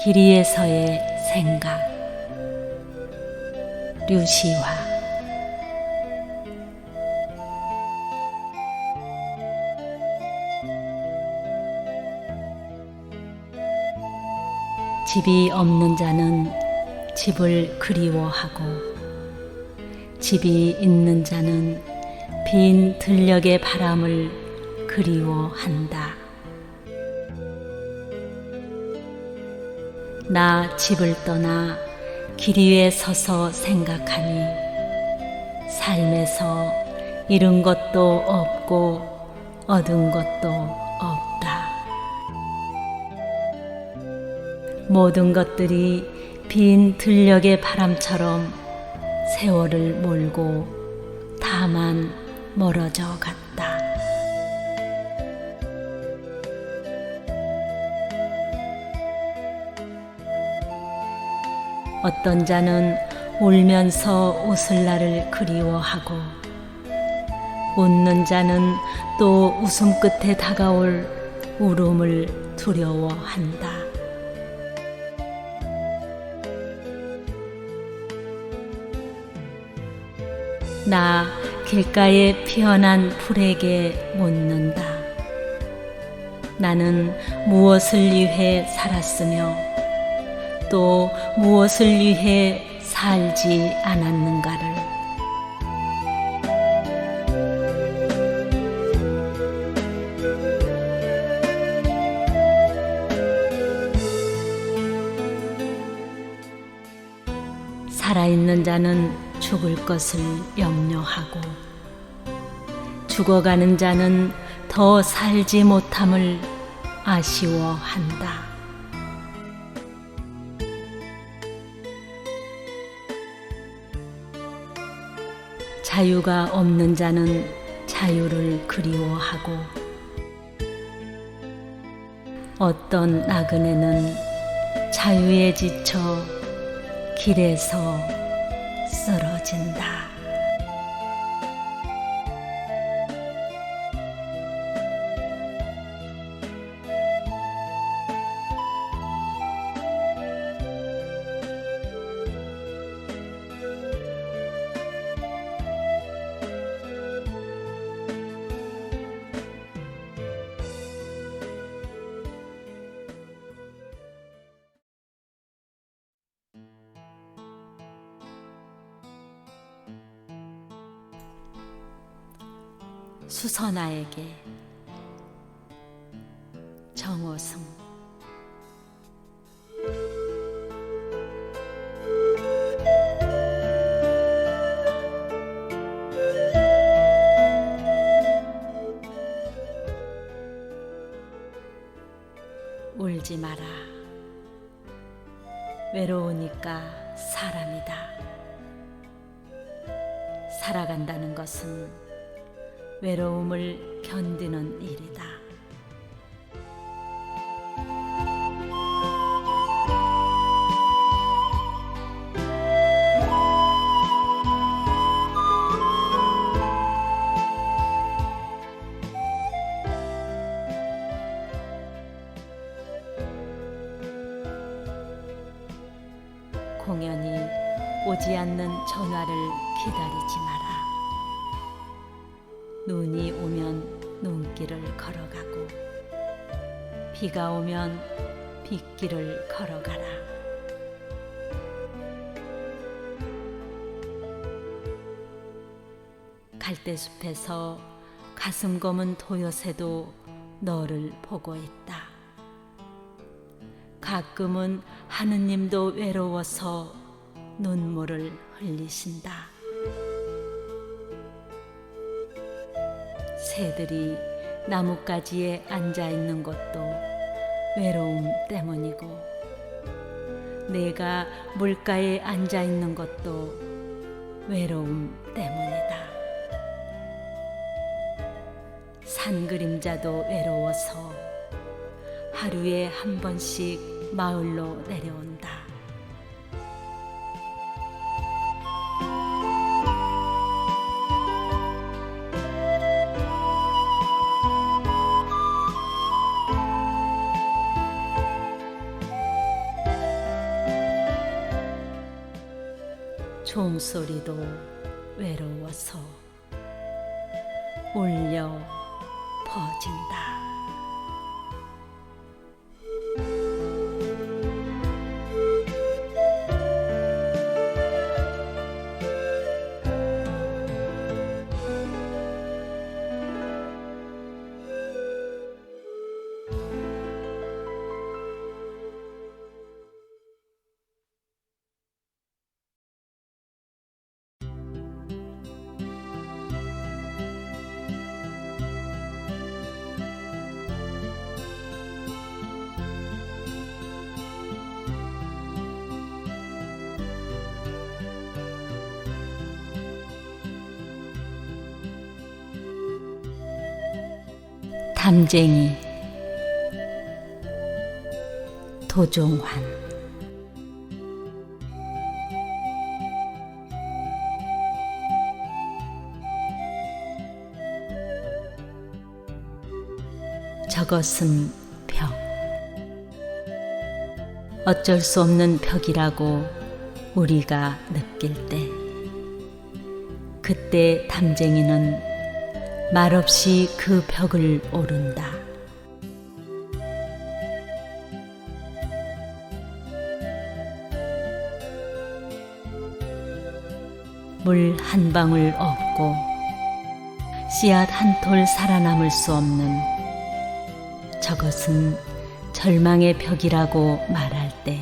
길이에서의 생각. 류시화. 집이 없는 자는 집을 그리워하고, 집이 있는 자는 빈 들녘의 바람을 그리워한다. 나 집을 떠나 길 위에 서서 생각하니 삶에서 잃은 것도 없고 얻은 것도 없다. 모든 것들이 빈 들녘의 바람처럼 세월을 몰고 다만 멀어져 갔다. 어떤 자는 울면서 웃을 날을 그리워하고, 웃는 자는 또 웃음 끝에 다가올 울음을 두려워한다. 나 길가에 피어난 풀에게 묻는다. 나는 무엇을 위해 살았으며 또 무엇을 위해 살지 않았는가를. 살아있는 자는 죽을 것을 염려하고, 죽어가는 자는 더 살지 못함을 아쉬워한다. 자유가 없는 자는 자유를 그리워하고, 어떤 나그네는 자유에 지쳐 길에서 쓰러진다. 수선아에게. 정호승. 울지 마라. 외로우니까 사람이다. 살아간다는 것은 외로움을 견디는 일이다. 공연히 오지 않는 전화를 기다리지 마라. 눈이 오면 눈길을 걸어가고, 비가 오면 빗길을 걸어가라. 갈대숲에서 가슴 검은 도요새도 너를 보고 있다. 가끔은 하느님도 외로워서 눈물을 흘리신다. 새들이 나뭇가지에 앉아있는 것도 외로움 때문이고, 내가 물가에 앉아있는 것도 외로움 때문이다. 산 그림자도 외로워서 하루에 한 번씩 마을로 내려온다. 종소리도 외로워서 울려 퍼진다. 담쟁이 도종환. 저것은 벽. 어쩔 수 없는 벽이라고 우리가 느낄 때, 그때 담쟁이는 말없이 그 벽을 오른다. 물 한 방울 없고 씨앗 한 톨 살아남을 수 없는 저것은 절망의 벽이라고 말할 때,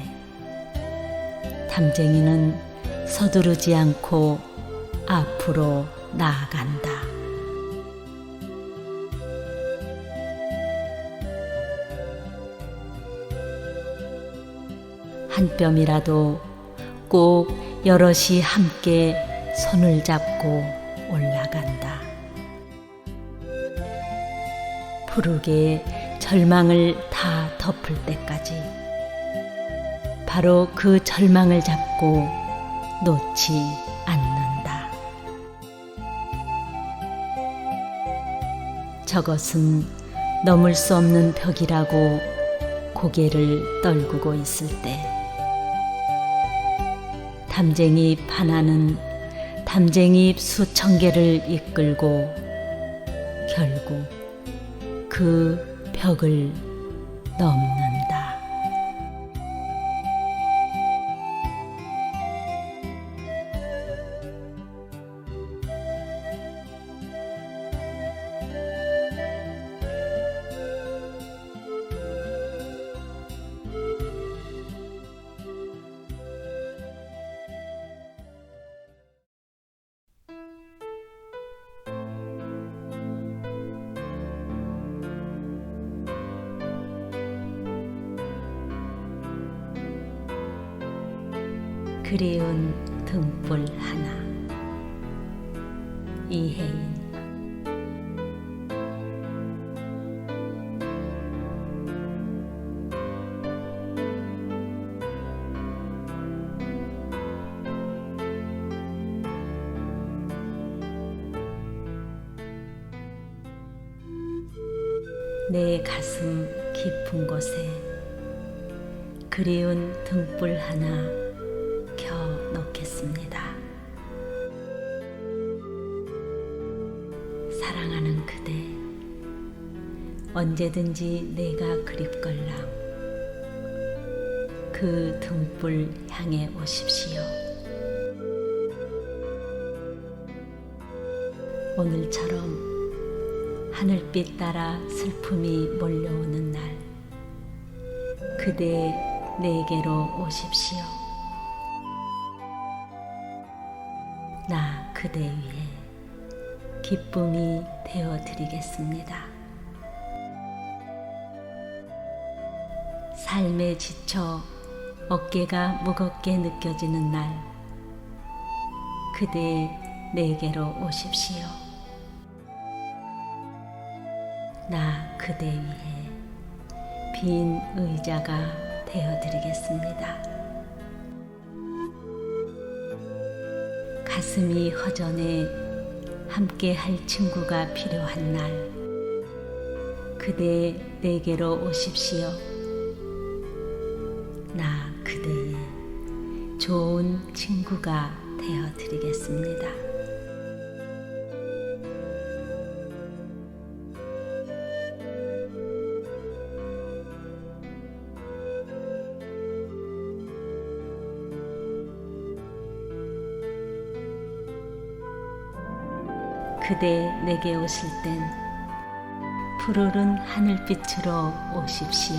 담쟁이는 서두르지 않고 앞으로 나아간다. 한 뼘이라도 꼭 여럿이 함께 손을 잡고 올라간다. 푸르게 절망을 다 덮을 때까지, 바로 그 절망을 잡고 놓지 않는다. 저것은 넘을 수 없는 벽이라고 고개를 떨구고 있을 때, 담쟁이 하나는 담쟁이 수천 개를 이끌고 결국 그 벽을 넘는다. 그리운 등불 하나. 이혜인. 내 가슴 깊은 곳에 그리운 등불 하나 켜 놓겠습니다. 사랑하는 그대, 언제든지 내가 그립걸랑 그 등불 향해 오십시오. 오늘처럼 하늘빛 따라 슬픔이 몰려오는 날, 그대 내게로 오십시오. 나 그대 위해 기쁨이 되어드리겠습니다. 삶에 지쳐 어깨가 무겁게 느껴지는 날, 그대 내게로 오십시오. 나 그대 위해 빈 의자가 되어드리겠습니다. 가슴이 허전해 함께 할 친구가 필요한 날, 그대 내게로 오십시오. 나 그대의 좋은 친구가 되어 드리겠습니다. 그대 내게 오실 땐 푸르른 하늘빛으로 오십시오.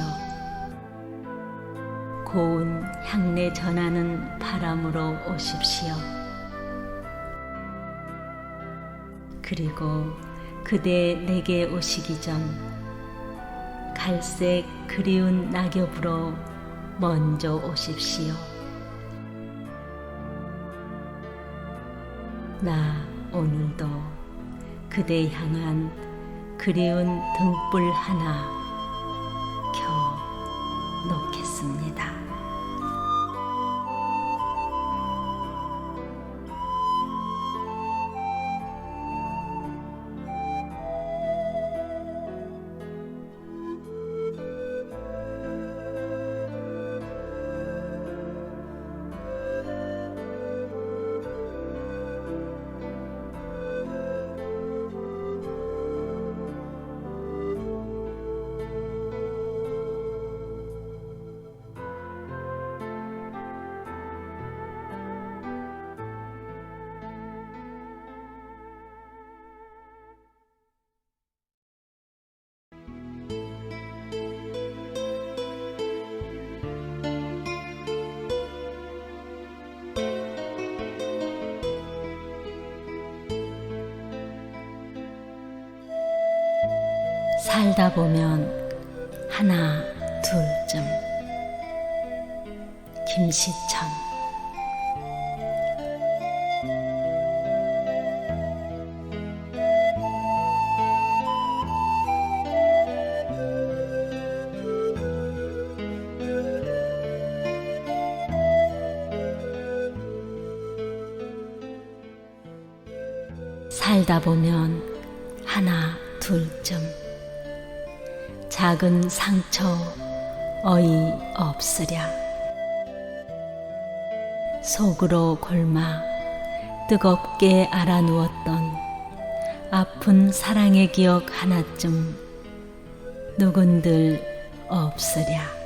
고운 향내 전하는 바람으로 오십시오. 그리고 그대 내게 오시기 전 갈색 그리운 낙엽으로 먼저 오십시오. 나 오늘도 그대 향한 그리운 등불 하나 켜 놓겠습니다. 살다 보면 하나 둘쯤. 김시천. 살다 보면 하나 둘쯤. 작은 상처 어이 없으랴. 속으로 골마 뜨겁게 알아누웠던 아픈 사랑의 기억 하나쯤 누군들 없으랴.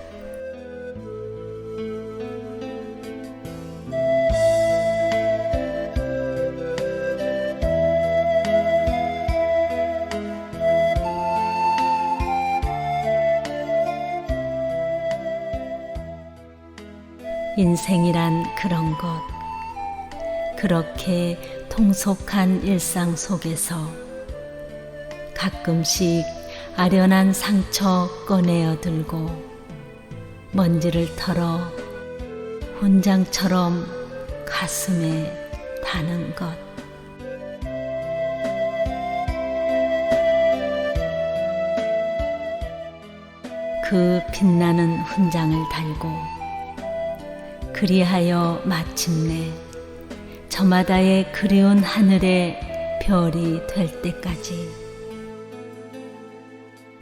인생이란 그런 것, 그렇게 통속한 일상 속에서 가끔씩 아련한 상처 꺼내어 들고 먼지를 털어 훈장처럼 가슴에 다는 것. 그 빛나는 훈장을 달고 그리하여 마침내 저마다의 그리운 하늘의 별이 될 때까지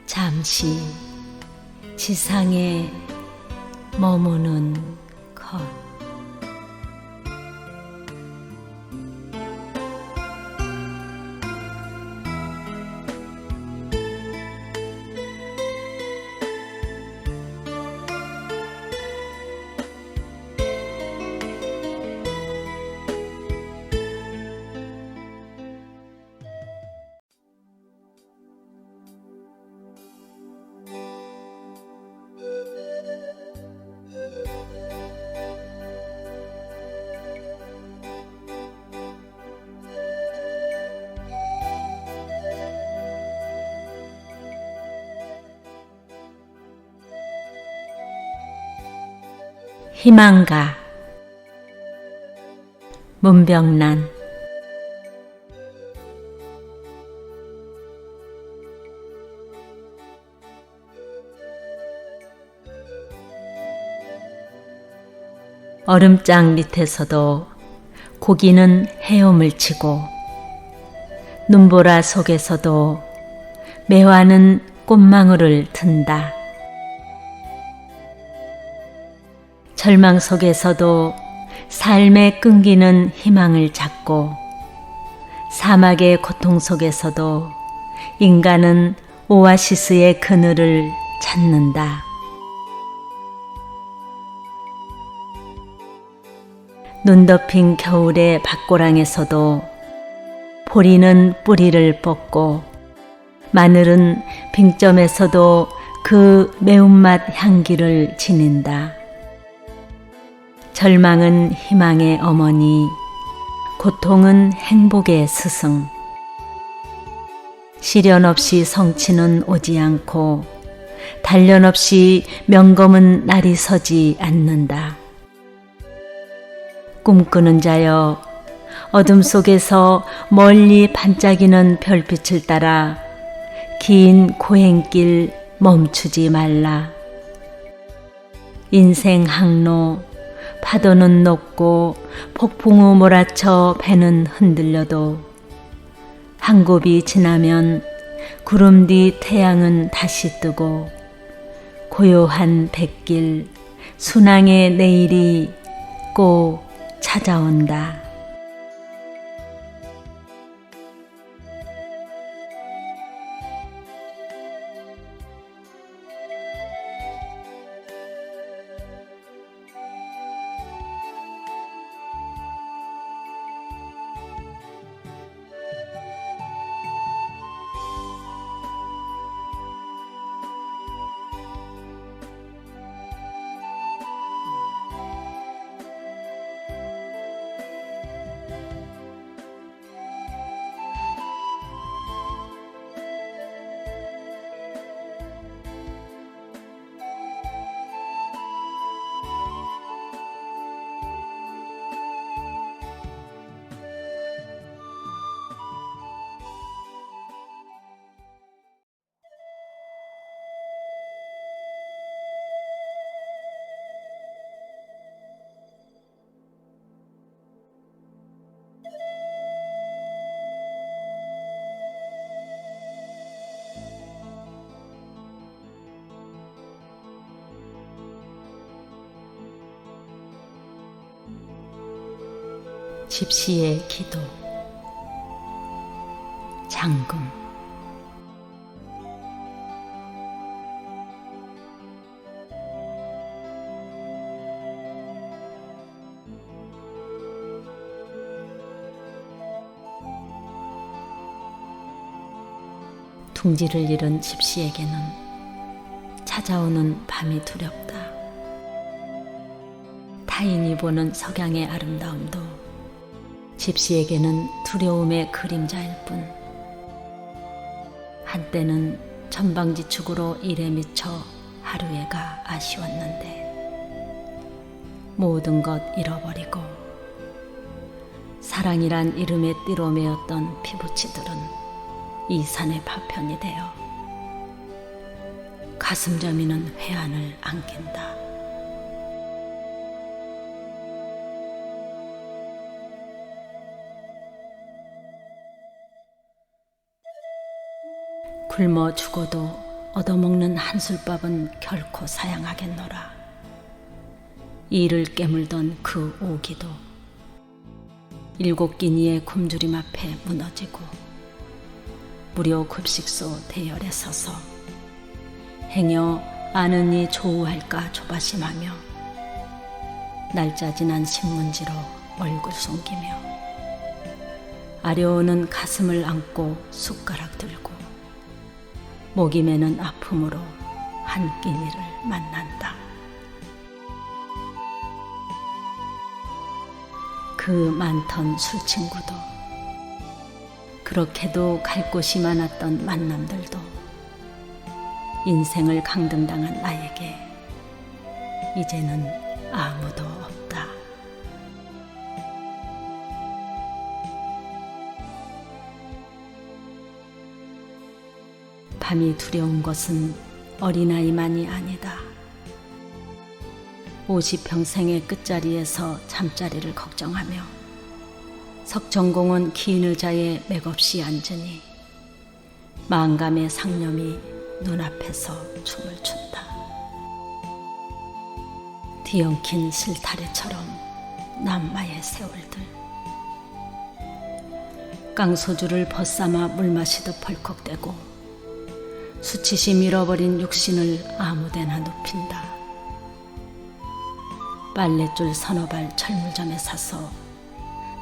잠시 지상에 머무는 것. 희망가. 문병란. 얼음장 밑에서도 고기는 헤엄을 치고 눈보라 속에서도 매화는 꽃망울을 튼다. 절망 속에서도 삶에 끈기는 희망을 찾고 사막의 고통 속에서도 인간은 오아시스의 그늘을 찾는다. 눈 덮인 겨울의 밭고랑에서도 보리는 뿌리를 뽑고 마늘은 빙점에서도 그 매운맛 향기를 지닌다. 절망은 희망의 어머니, 고통은 행복의 스승. 시련 없이 성취는 오지 않고 단련 없이 명검은 날이 서지 않는다. 꿈꾸는 자여, 어둠 속에서 멀리 반짝이는 별빛을 따라 긴 고행길 멈추지 말라. 인생 항로, 파도는 높고 폭풍우 몰아쳐 배는 흔들려도 한 곱이 지나면 구름 뒤 태양은 다시 뜨고 고요한 뱃길, 순항의 내일이 꼭 찾아온다. 집시의 기도. 장금. 둥지를 잃은 집시에게는 찾아오는 밤이 두렵다. 타인이 보는 석양의 아름다움도 집시에게는 두려움의 그림자일 뿐. 한때는 천방지축으로 일에 미쳐 하루해가 아쉬웠는데 모든 것 잃어버리고 사랑이란 이름의 띠로 메었던 피부치들은 이 산의 파편이 되어 가슴 저미는 회한을 안긴다. 굶어 죽어도 얻어먹는 한술밥은 결코 사양하겠노라. 이를 깨물던 그 오기도 7끼니의 굶주림 앞에 무너지고 무료 급식소 대열에 서서 행여 아는 이 조우할까 조바심하며 날짜 지난 신문지로 얼굴 숨기며 아려오는 가슴을 안고 숟가락 들고 목이 메는 아픔으로 한 끼니를 만난다. 그 많던 술친구도 그렇게도 갈 곳이 많았던 만남들도 인생을 강등당한 나에게 이제는 아무도 없다. 밤이 두려운 것은 어린아이만이 아니다. 50평생의 끝자리에서 잠자리를 걱정하며 석정공원 긴 의자에 맥없이 앉으니 망감의 상념이 눈앞에서 춤을 춘다. 뒤엉킨 실타래처럼 남마의 세월들. 깡소주를 벗삼아 물 마시듯 벌컥대고 수치심 잃어버린 육신을 아무데나 눕힌다. 빨랫줄 서너 발 철물점에 사서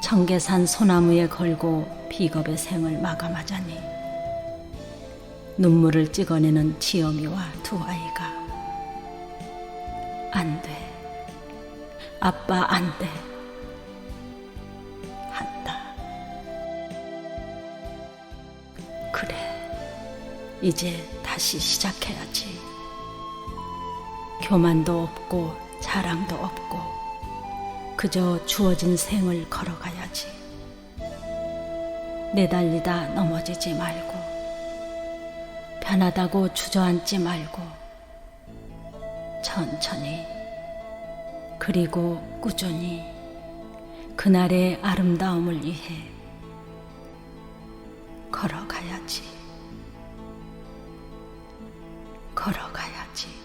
청계산 소나무에 걸고 비겁의 생을 마감하자니 눈물을 찍어내는 지엄이와 두 아이가 안 돼, 아빠 안 돼 한다. 그래, 이제 다시 시작해야지. 교만도 없고 자랑도 없고 그저 주어진 생을 걸어가야지. 내달리다 넘어지지 말고 편하다고 주저앉지 말고 천천히 그리고 꾸준히 그날의 아름다움을 위해 걸어가야지. 걸어가야지.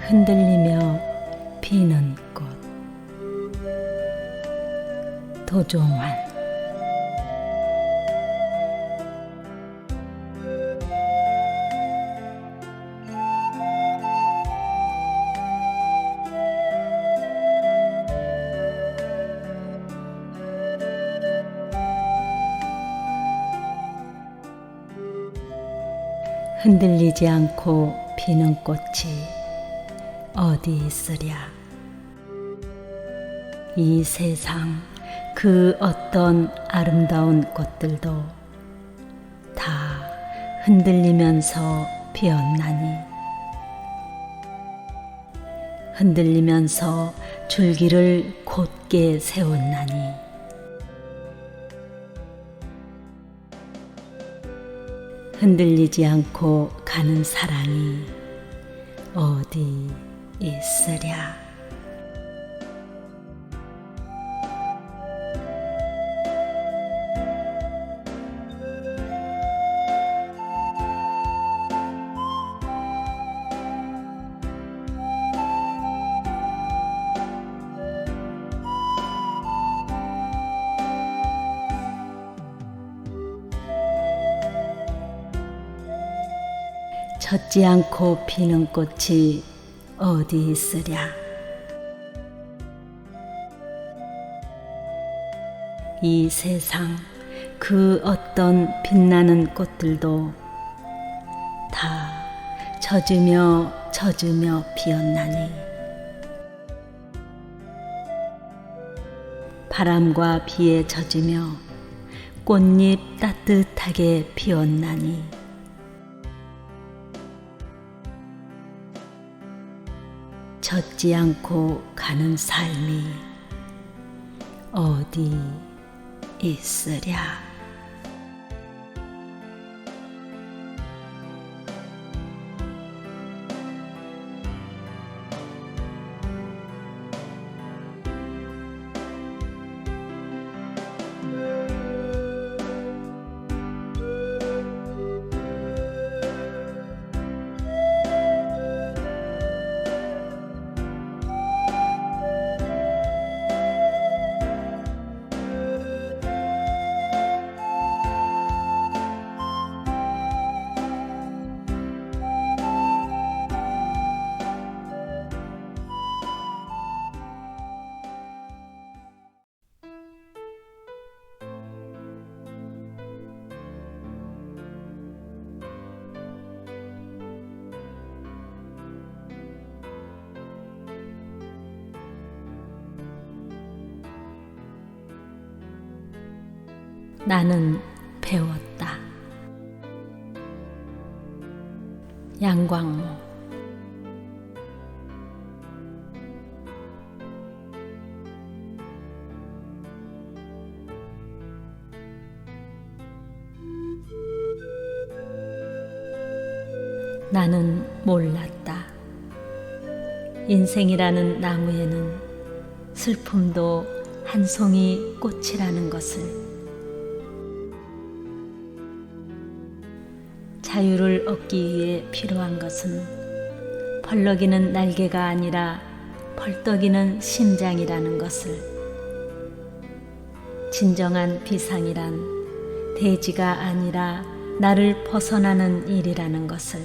흔들리며 피는 꽃. 도종환. 흔들리지 않고 피는 꽃이 어디 있으랴. 이 세상 그 어떤 아름다운 꽃들도 다 흔들리면서 피었나니, 흔들리면서 줄기를 곧게 세웠나니, 흔들리지 않고 가는 사랑이 어디 있으랴. 젖지 않고 피는 꽃이 어디 있으랴. 이 세상 그 어떤 빛나는 꽃들도 다 젖으며 피었나니, 바람과 비에 젖으며 꽃잎 따뜻하게 피었나니, 젖지 않고 가는 삶이 어디 있으랴. 나는 배웠다. 양광모. 나는 몰랐다. 인생이라는 나무에는 슬픔도 한 송이 꽃이라는 것을. 자유를 얻기 위해 필요한 것은 펄럭이는 날개가 아니라 펄떡이는 심장이라는 것을. 진정한 비상이란 대지가 아니라 나를 벗어나는 일이라는 것을.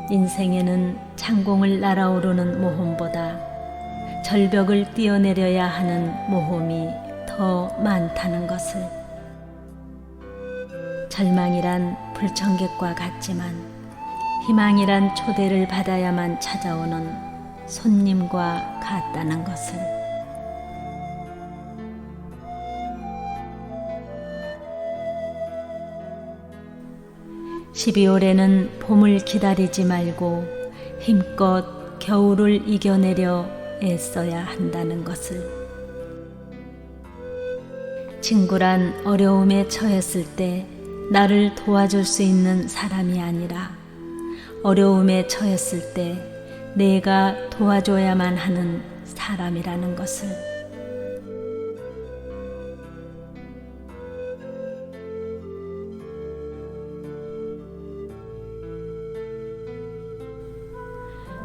인생에는 창공을 날아오르는 모험보다 절벽을 뛰어내려야 하는 모험이 더 많다는 것을. 절망이란 불청객과 같지만 희망이란 초대를 받아야만 찾아오는 손님과 같다는 것을. 12월에는 봄을 기다리지 말고 힘껏 겨울을 이겨내려 애써야 한다는 것을. 친구란 어려움에 처했을 때 나를 도와줄 수 있는 사람이 아니라 어려움에 처했을 때 내가 도와줘야만 하는 사람이라는 것을.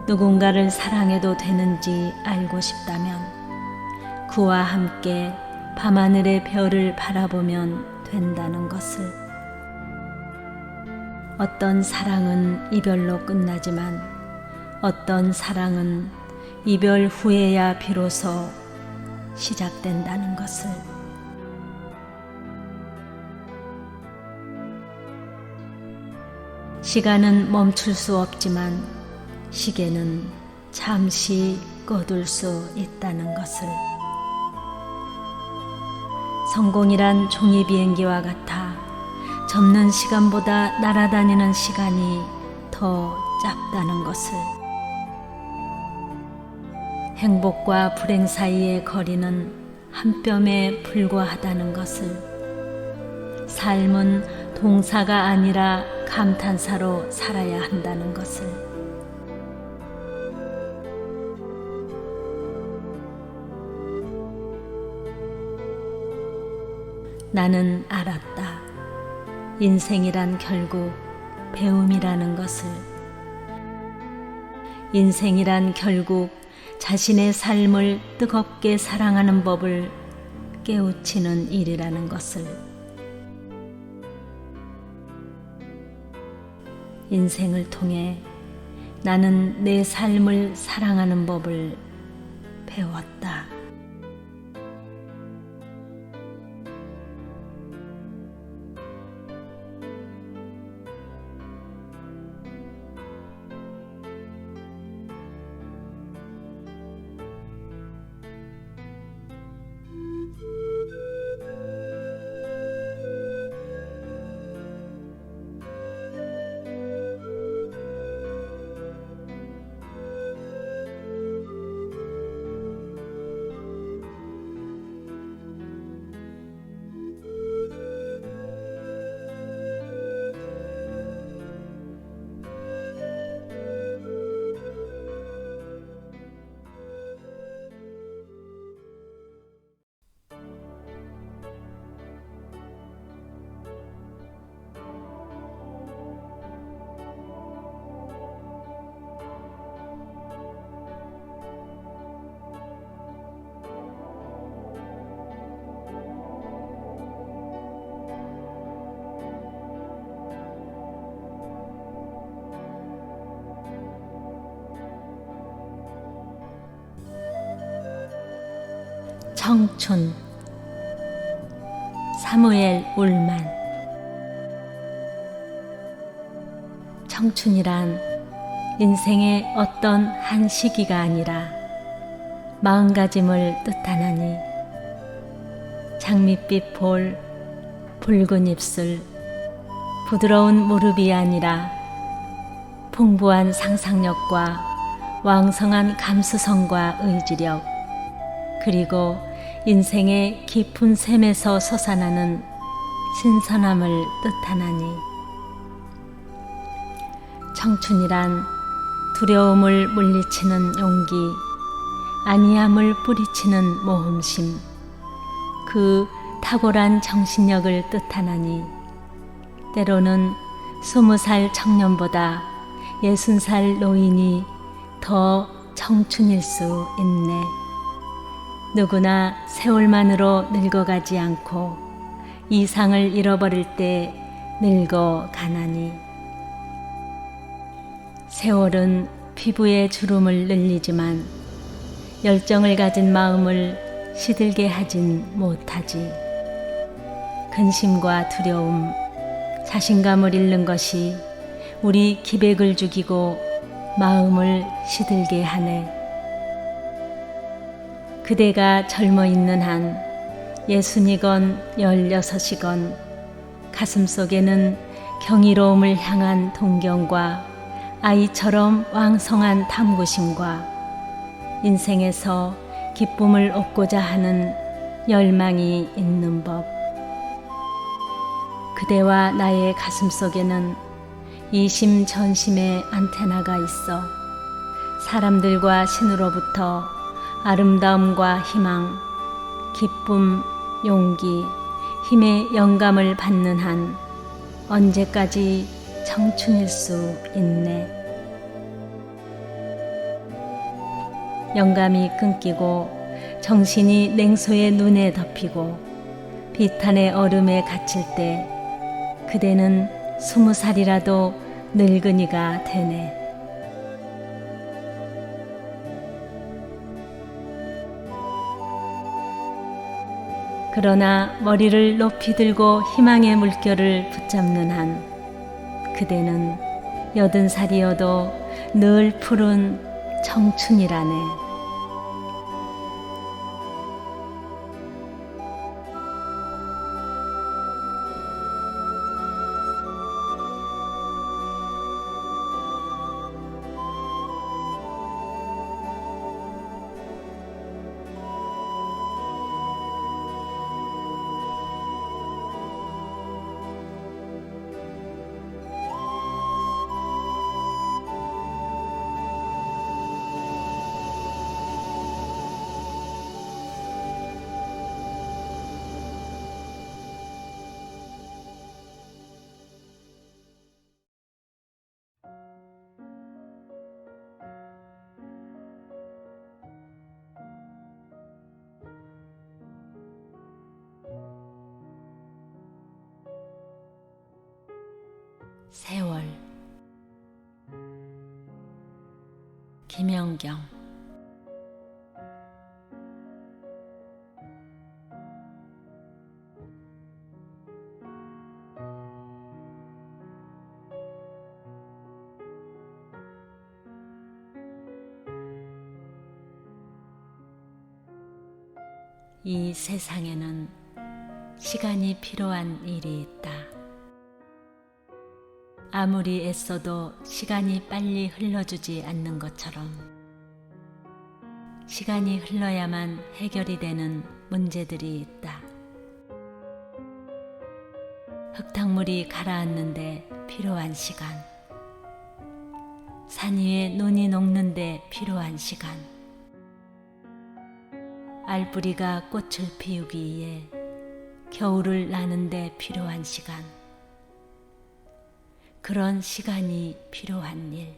누군가를 사랑해도 되는지 알고 싶다면 그와 함께 밤하늘의 별을 바라보면 된다는 것을. 어떤 사랑은 이별로 끝나지만 어떤 사랑은 이별 후에야 비로소 시작된다는 것을. 시간은 멈출 수 없지만 시계는 잠시 꺼둘 수 있다는 것을. 성공이란 종이 비행기와 같아 접는 시간보다 날아다니는 시간이 더 짧다는 것을. 행복과 불행 사이의 거리는 한 뼘에 불과하다는 것을. 삶은 동사가 아니라 감탄사로 살아야 한다는 것을. 나는 알았다. 인생이란 결국 배움이라는 것을. 인생이란 결국 자신의 삶을 뜨겁게 사랑하는 법을 깨우치는 일이라는 것을. 인생을 통해 나는 내 삶을 사랑하는 법을 배웠다. 청춘. 사무엘 울만. 청춘이란 인생의 어떤 한 시기가 아니라 마음가짐을 뜻하나니 장밋빛 볼, 붉은 입술, 부드러운 무릎이 아니라 풍부한 상상력과 왕성한 감수성과 의지력, 그리고 인생의 깊은 샘에서 솟아나는 신선함을 뜻하나니, 청춘이란 두려움을 물리치는 용기, 안이함을 뿌리치는 모험심, 그 탁월한 정신력을 뜻하나니, 때로는 20살 청년보다 60살 노인이 더 청춘일 수 있네. 누구나 세월만으로 늙어가지 않고 이상을 잃어버릴 때 늙어가나니, 세월은 피부에 주름을 늘리지만 열정을 가진 마음을 시들게 하진 못하지. 근심과 두려움, 자신감을 잃는 것이 우리 기백을 죽이고 마음을 시들게 하네. 그대가 젊어 있는 한 60이건 16이건 가슴속에는 경이로움을 향한 동경과 아이처럼 왕성한 탐구심과 인생에서 기쁨을 얻고자 하는 열망이 있는 법. 그대와 나의 가슴속에는 이심전심의 안테나가 있어 사람들과 신으로부터 아름다움과 희망, 기쁨, 용기, 힘의 영감을 받는 한 언제까지 청춘일 수 있네. 영감이 끊기고 정신이 냉소의 눈에 덮이고 비탄의 얼음에 갇힐 때 그대는 20살이라도 늙은이가 되네. 그러나 머리를 높이 들고 희망의 물결을 붙잡는 한 그대는 80살이어도 늘 푸른 청춘이라네. 세월. 김연경. 이 세상에는 시간이 필요한 일이 있다. 아무리 애써도 시간이 빨리 흘러주지 않는 것처럼 시간이 흘러야만 해결이 되는 문제들이 있다. 흙탕물이 가라앉는데 필요한 시간, 산 위에 눈이 녹는데 필요한 시간, 알뿌리가 꽃을 피우기에 겨울을 나는데 필요한 시간, 그런 시간이 필요한 일.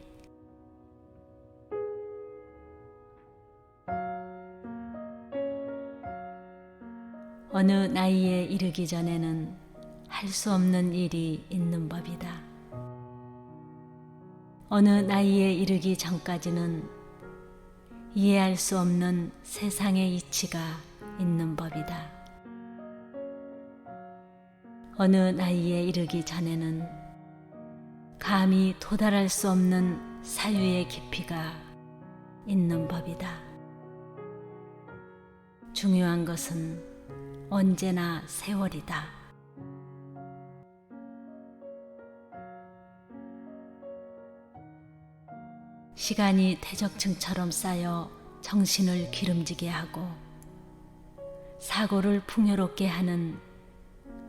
어느 나이에 이르기 전에는 할 수 없는 일이 있는 법이다. 어느 나이에 이르기 전까지는 이해할 수 없는 세상의 이치가 있는 법이다. 어느 나이에 이르기 전에는 감히 도달할 수 없는 사유의 깊이가 있는 법이다. 중요한 것은 언제나 세월이다. 시간이 대적층처럼 쌓여 정신을 기름지게 하고 사고를 풍요롭게 하는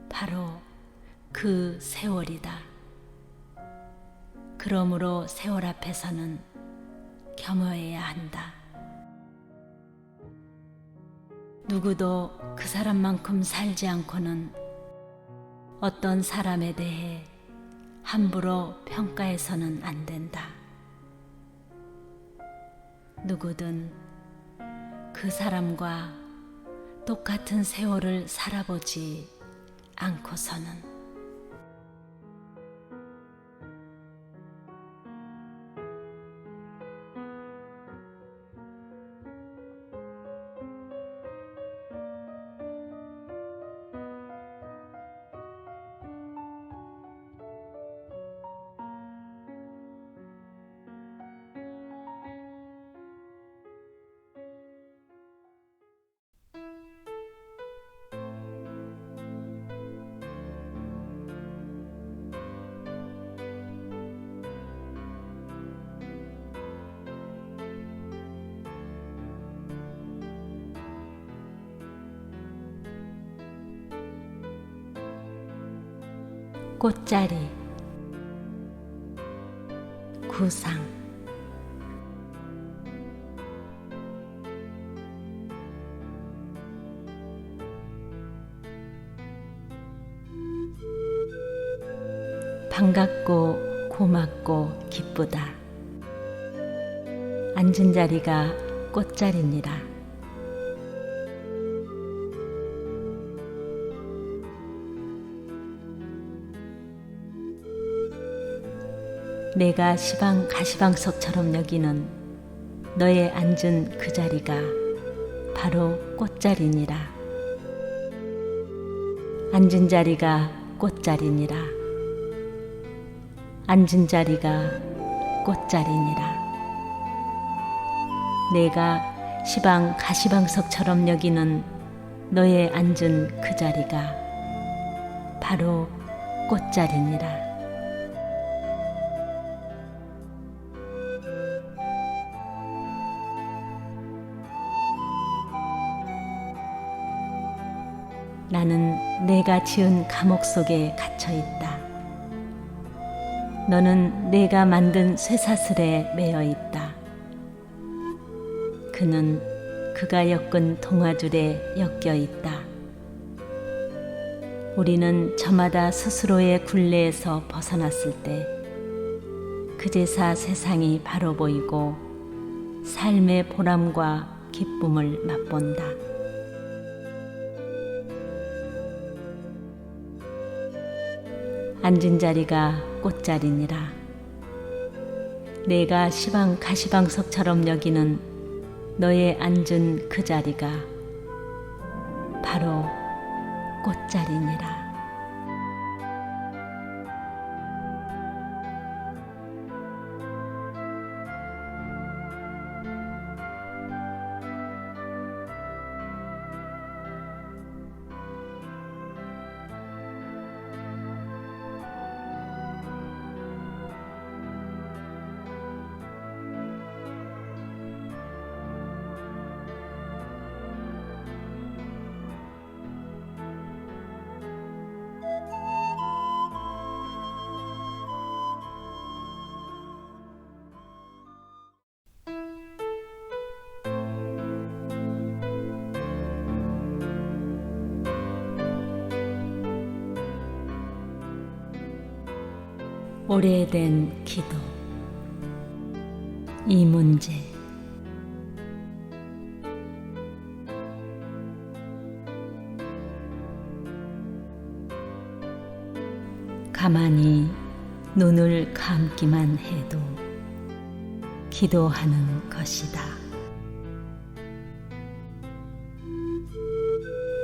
바로 그 세월이다. 그러므로 세월 앞에서는 겸허해야 한다. 누구도 그 사람만큼 살지 않고는 어떤 사람에 대해 함부로 평가해서는 안 된다. 누구든 그 사람과 똑같은 세월을 살아보지 않고서는 꽃자리 구상 반갑고 고맙고 기쁘다. 앉은 자리가 꽃자리니라. 내가 시방 가시방석처럼 여기는 너의 앉은 그 자리가 바로 꽃자리니라. 앉은 자리가 꽃자리니라. 앉은 자리가 꽃자리니라. 내가 시방 가시방석처럼 여기는 너의 앉은 그 자리가 바로 꽃자리니라. 나는 내가 지은 감옥 속에 갇혀 있다. 너는 내가 만든 쇠사슬에 매여 있다. 그는 그가 엮은 동아줄에 엮여 있다. 우리는 저마다 스스로의 굴레에서 벗어났을 때 그제사 세상이 바로 보이고 삶의 보람과 기쁨을 맛본다. 앉은 자리가 꽃자리니라. 내가 시방 가시방석처럼 여기는 너의 앉은 그 자리가 바로 꽃자리니라. 오래된 기도. 이 문제. 가만히 눈을 감기만 해도 기도하는 것이다.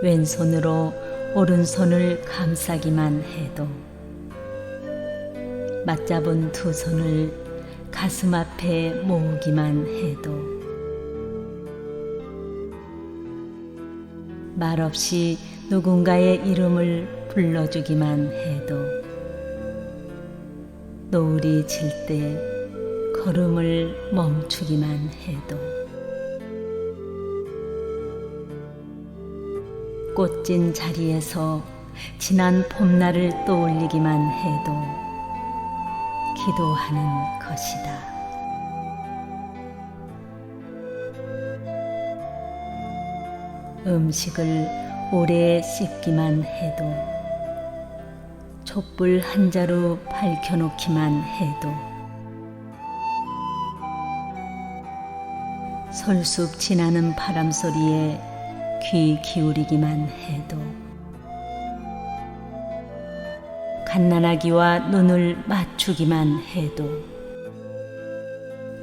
왼손으로 오른손을 감싸기만 해도, 맞잡은 두 손을 가슴 앞에 모으기만 해도, 말없이 누군가의 이름을 불러주기만 해도, 노을이 질 때 걸음을 멈추기만 해도, 꽃진 자리에서 지난 봄날을 떠올리기만 해도 기도하는 것이다. 음식을 오래 씹기만 해도, 촛불 한 자루 밝혀놓기만 해도, 솔쑥 지나는 바람 소리에 귀 기울이기만 해도, 갓난아기와 눈을 맞추기만 해도,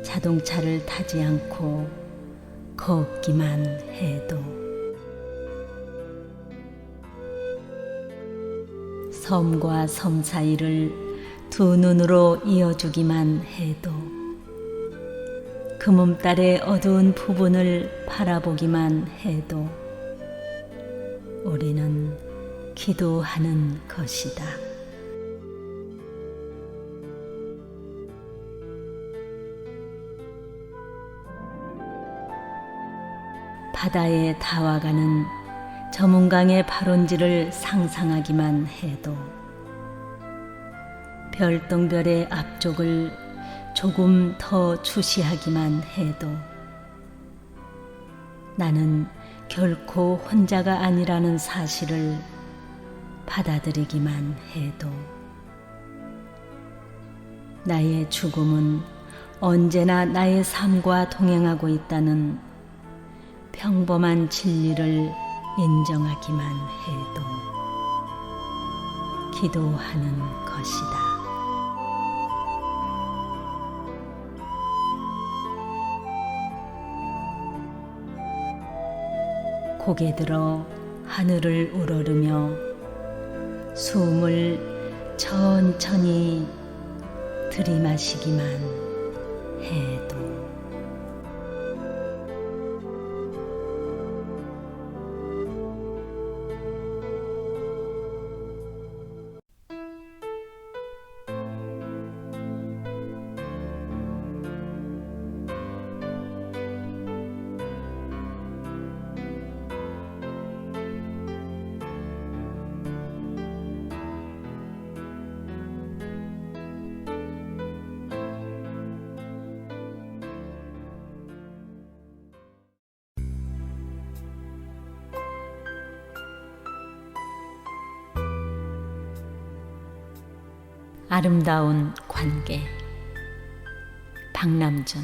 자동차를 타지 않고 걷기만 해도, 섬과 섬 사이를 두 눈으로 이어주기만 해도, 금음달의 어두운 부분을 바라보기만 해도 우리는 기도하는 것이다. 바다에 다와가는 저문강의 발원지를 상상하기만 해도, 별똥별의 앞쪽을 조금 더 주시하기만 해도, 나는 결코 혼자가 아니라는 사실을 받아들이기만 해도, 나의 죽음은 언제나 나의 삶과 동행하고 있다는 평범한 진리를 인정하기만 해도 기도하는 것이다. 고개 들어 하늘을 우러르며 숨을 천천히 들이마시기만 해도, 아름다운 관계. 박남준.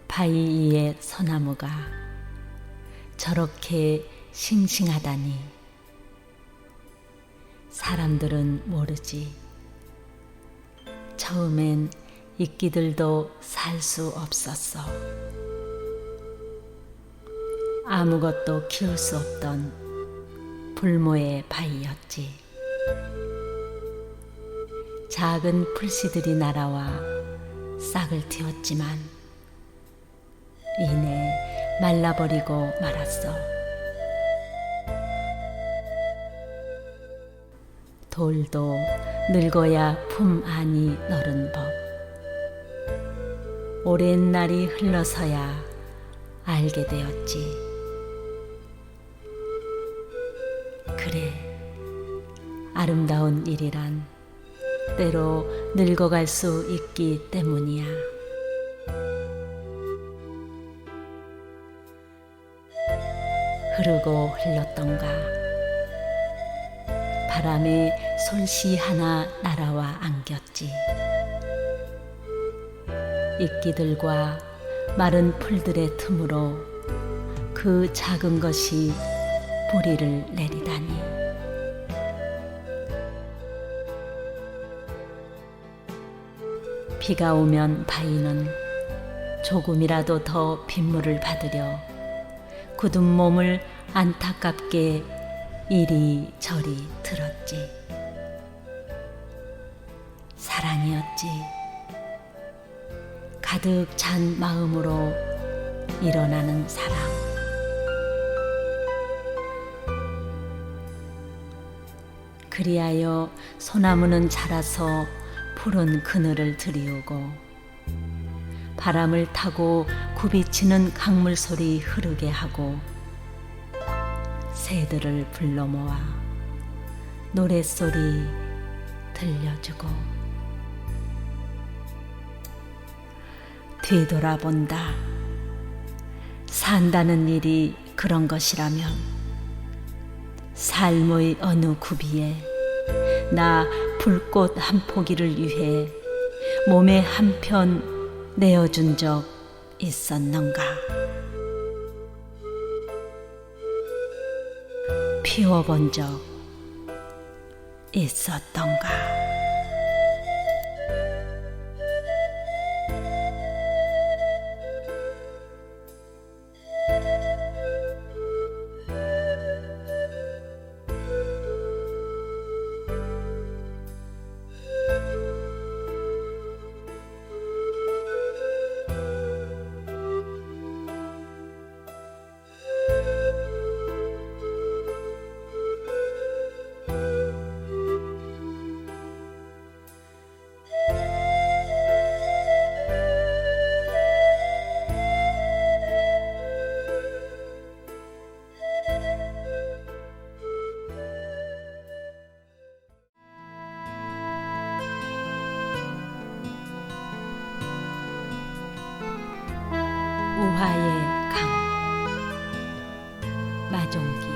바위 위의 소나무가 저렇게 싱싱하다니 사람들은 모르지. 처음엔 이끼들도 살 수 없었어. 아무것도 키울 수 없던 불모의 바위였지. 작은 풀씨들이 날아와 싹을 틔웠지만 이내 말라버리고 말았어. 돌도 늙어야 품 안이 너른 법. 오랜 날이 흘러서야 알게 되었지. 그래, 아름다운 일이란 때로 늙어갈 수 있기 때문이야. 흐르고 흘렀던가 바람에 솔씨 하나 날아와 안겼지. 이끼들과 마른 풀들의 틈으로 그 작은 것이 뿌리를 내리다니. 비가 오면 바위는 조금이라도 더 빗물을 받으려 굳은 몸을 안타깝게 이리저리 들었지. 사랑이었지. 가득 찬 마음으로 일어나는 사랑. 그리하여 소나무는 자라서 푸른 그늘을 들이우고 바람을 타고 굽이치는 강물 소리 흐르게 하고 새들을 불러 모아 노랫소리 들려주고 뒤돌아본다. 산다는 일이 그런 것이라면 삶의 어느 구비에 나 불꽃 한 포기를 위해 몸의 한편 내어준 적 있었는가? 피워본 적 있었던가? 우화의 강 마종기.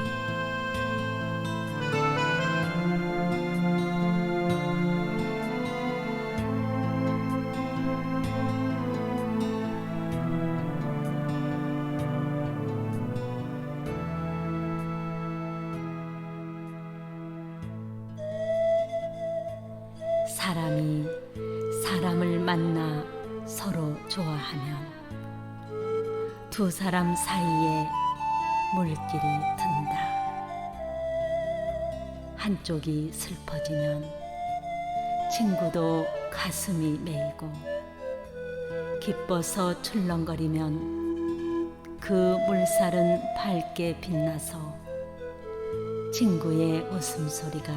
사람이 사람을 만나 서로 좋아하면 두 사람 사이에 물길이 든다. 한쪽이 슬퍼지면 친구도 가슴이 메이고 기뻐서 출렁거리면 그 물살은 밝게 빛나서 친구의 웃음소리가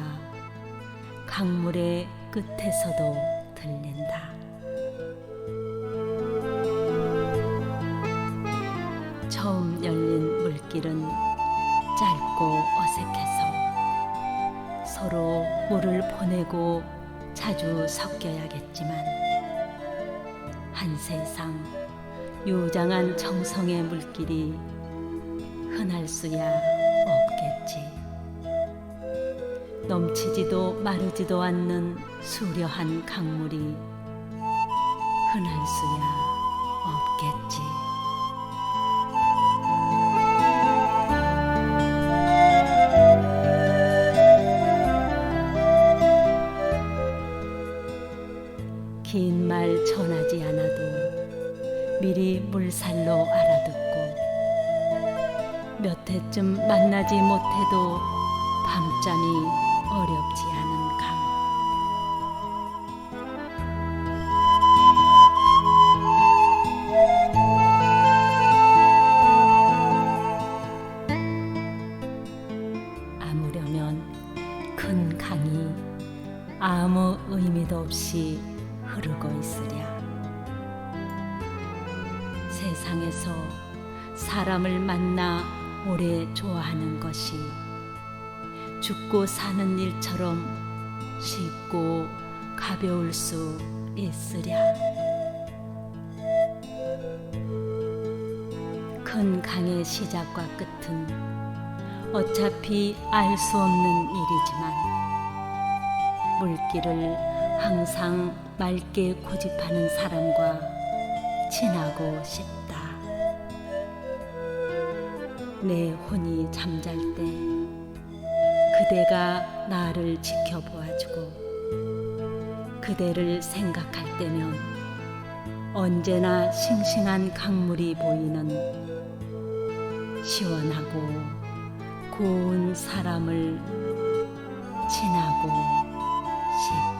강물의 끝에서도 들린다. 처음 열린 물길은 짧고 어색해서 서로 물을 보내고 자주 섞여야겠지만 한 세상 유장한 정성의 물길이 흔할 수야 없겠지. 넘치지도 마르지도 않는 수려한 강물이 흔할 수야 없겠지. 긴 말 전하지 않아도 미리 물살로 알아듣고 몇 해쯤 만나지 못해도 밤잠이 어렵지 않은 강. 아무려면 큰 강이 아무 의미도 없이 흐르고 있으랴. 세상에서 사람을 만나 오래 좋아하는 것이 죽고 사는 일처럼 쉽고 가벼울 수 있으랴. 큰 강의 시작과 끝은 어차피 알 수 없는 일이지만 물길을 항상 맑게 고집하는 사람과 친하고 싶다. 내 혼이 잠잘 때 그대가 나를 지켜보아주고 그대를 생각할 때면 언제나 싱싱한 강물이 보이는 시원하고 고운 사람을 친하고 싶다.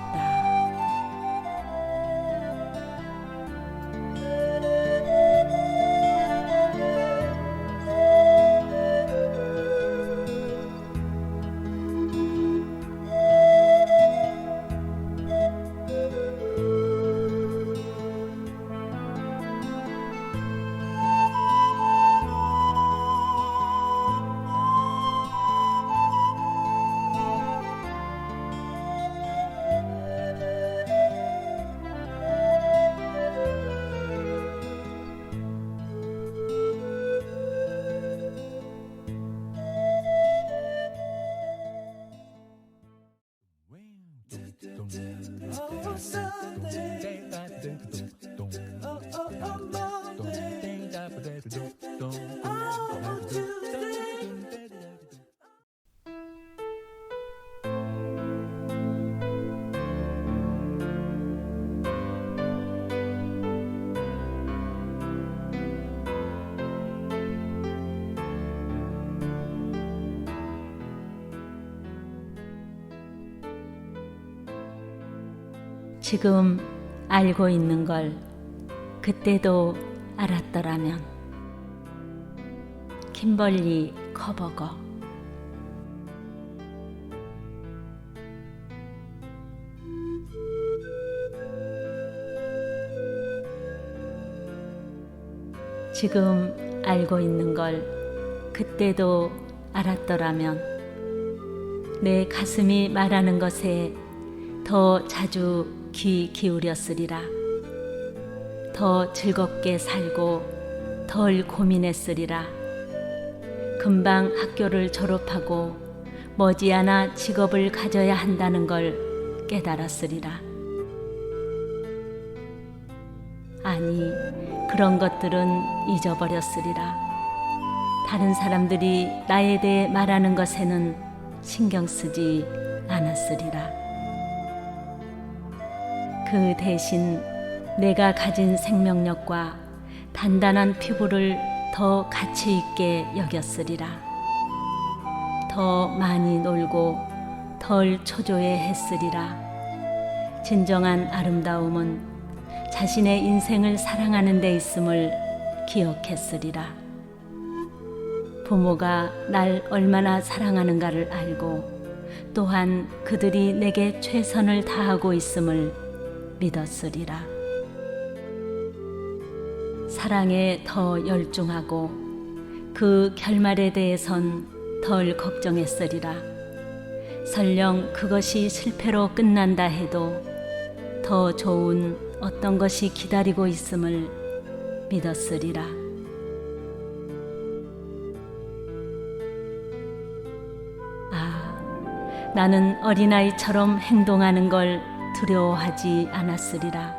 지금 알고 있는 걸 그때도 알았더라면. 김벌리 커버거. 지금 알고 있는 걸 그때도 알았더라면 내 가슴이 말하는 것에 더 자주 귀 기울였으리라. 더 즐겁게 살고 덜 고민했으리라. 금방 학교를 졸업하고 머지않아 직업을 가져야 한다는 걸 깨달았으리라. 아니, 그런 것들은 잊어버렸으리라. 다른 사람들이 나에 대해 말하는 것에는 신경 쓰지 않았으리라. 그 대신 내가 가진 생명력과 단단한 피부를 더 가치 있게 여겼으리라. 더 많이 놀고 덜 초조해 했으리라. 진정한 아름다움은 자신의 인생을 사랑하는 데 있음을 기억했으리라. 부모가 날 얼마나 사랑하는가를 알고 또한 그들이 내게 최선을 다하고 있음을 믿었으리라. 사랑에 더 열중하고 그 결말에 대해선 덜 걱정했으리라. 설령 그것이 실패로 끝난다 해도 더 좋은 어떤 것이 기다리고 있음을 믿었으리라. 아, 나는 어린아이처럼 행동하는 걸 두려워하지 않았으리라.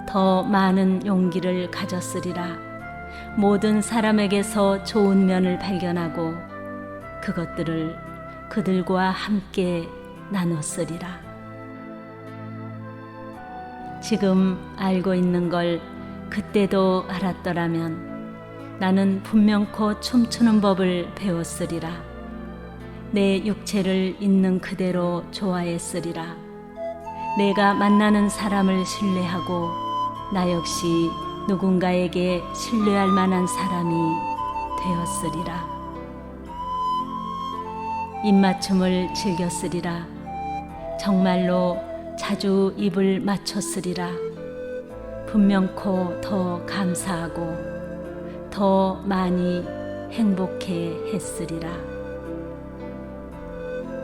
더 많은 용기를 가졌으리라. 모든 사람에게서 좋은 면을 발견하고 그것들을 그들과 함께 나눴으리라. 지금 알고 있는 걸 그때도 알았더라면 나는 분명코 춤추는 법을 배웠으리라. 내 육체를 있는 그대로 좋아했으리라. 내가 만나는 사람을 신뢰하고 나 역시 누군가에게 신뢰할 만한 사람이 되었으리라. 입맞춤을 즐겼으리라. 정말로 자주 입을 맞췄으리라. 분명코 더 감사하고 더 많이 행복해 했으리라.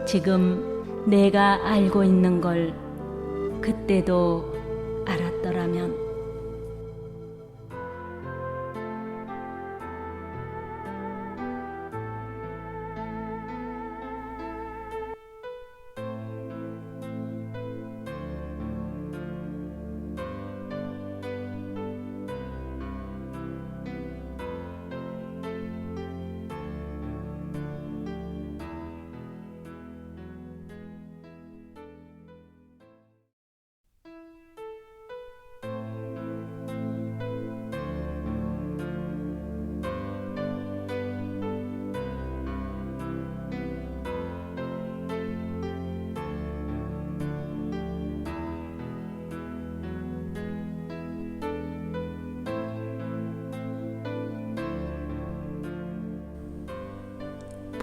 지금 내가 알고 있는 걸 그때도 알았더라면.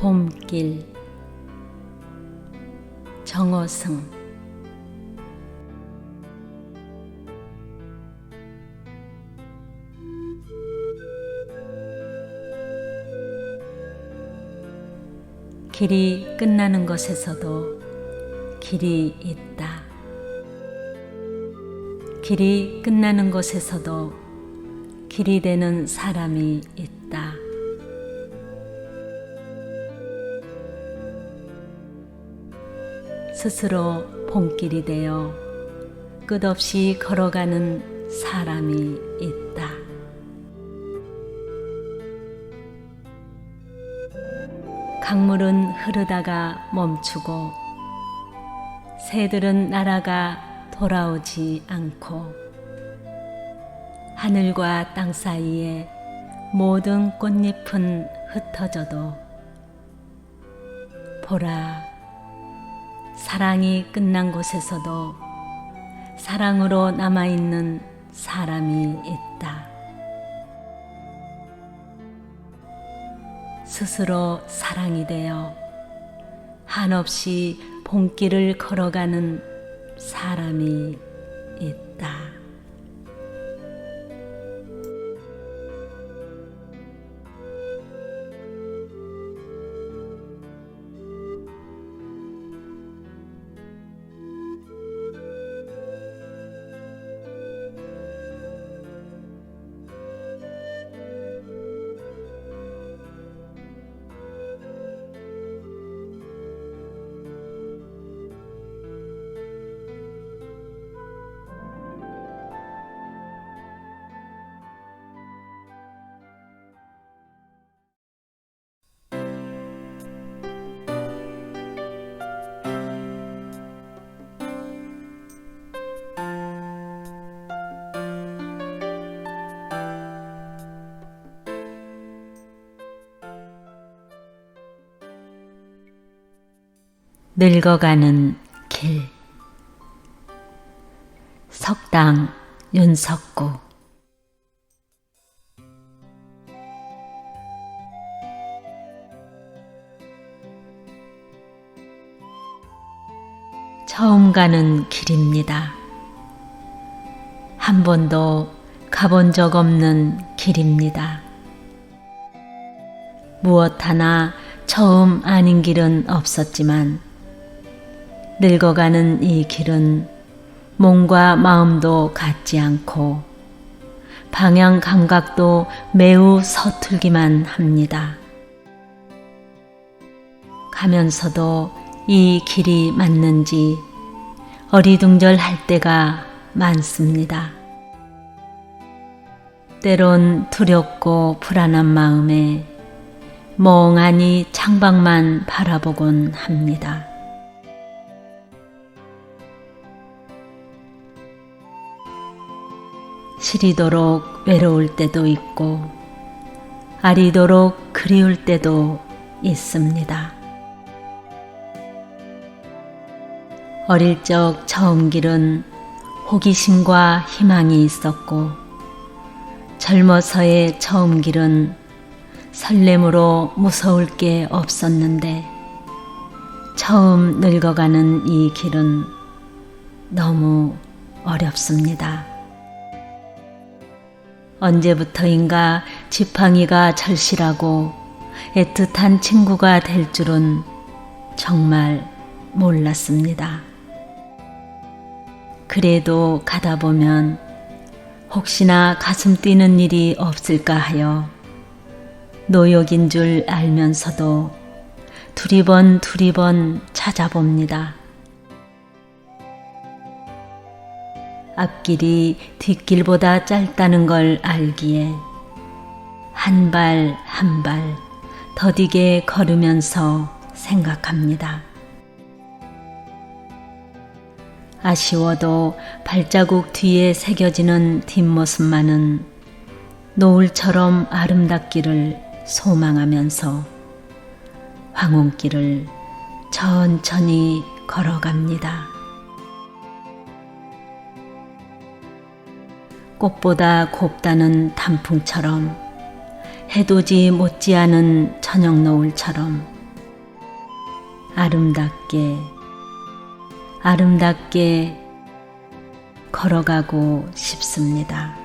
봄길. 정어승. 길이 끝나는 것에서도 길이 있다. 길이 끝나는 곳에서도 길이 되는 사람이 있다. 스스로 봄길이 되어 끝없이 걸어가는 사람이 있다. 강물은 흐르다가 멈추고 새들은 날아가 돌아오지 않고 하늘과 땅 사이에 모든 꽃잎은 흩어져도 보라, 사랑이 끝난 곳에서도 사랑으로 남아있는 사람이 있다. 스스로 사랑이 되어 한없이 본길을 걸어가는 사람이 있다. 늙어가는 길. 석당 윤석구. 처음 가는 길입니다. 한 번도 가본 적 없는 길입니다. 무엇 하나 처음 아닌 길은 없었지만 늙어가는 이 길은 몸과 마음도 같지 않고 방향 감각도 매우 서툴기만 합니다. 가면서도 이 길이 맞는지 어리둥절할 때가 많습니다. 때론 두렵고 불안한 마음에 멍하니 창밖만 바라보곤 합니다. 시리도록 외로울 때도 있고 아리도록 그리울 때도 있습니다. 어릴 적 처음 길은 호기심과 희망이 있었고 젊어서의 처음 길은 설렘으로 무서울 게 없었는데 처음 늙어가는 이 길은 너무 어렵습니다. 언제부터인가 지팡이가 절실하고 애틋한 친구가 될 줄은 정말 몰랐습니다. 그래도 가다 보면 혹시나 가슴 뛰는 일이 없을까 하여 노역인 줄 알면서도 두리번 찾아봅니다. 앞길이 뒷길보다 짧다는 걸 알기에 한 발 한 발 더디게 걸으면서 생각합니다. 아쉬워도 발자국 뒤에 새겨지는 뒷모습만은 노을처럼 아름답기를 소망하면서 황혼길을 천천히 걸어갑니다. 꽃보다 곱다는 단풍처럼 해돋이 못지않은 저녁 노을처럼 아름답게 걸어가고 싶습니다.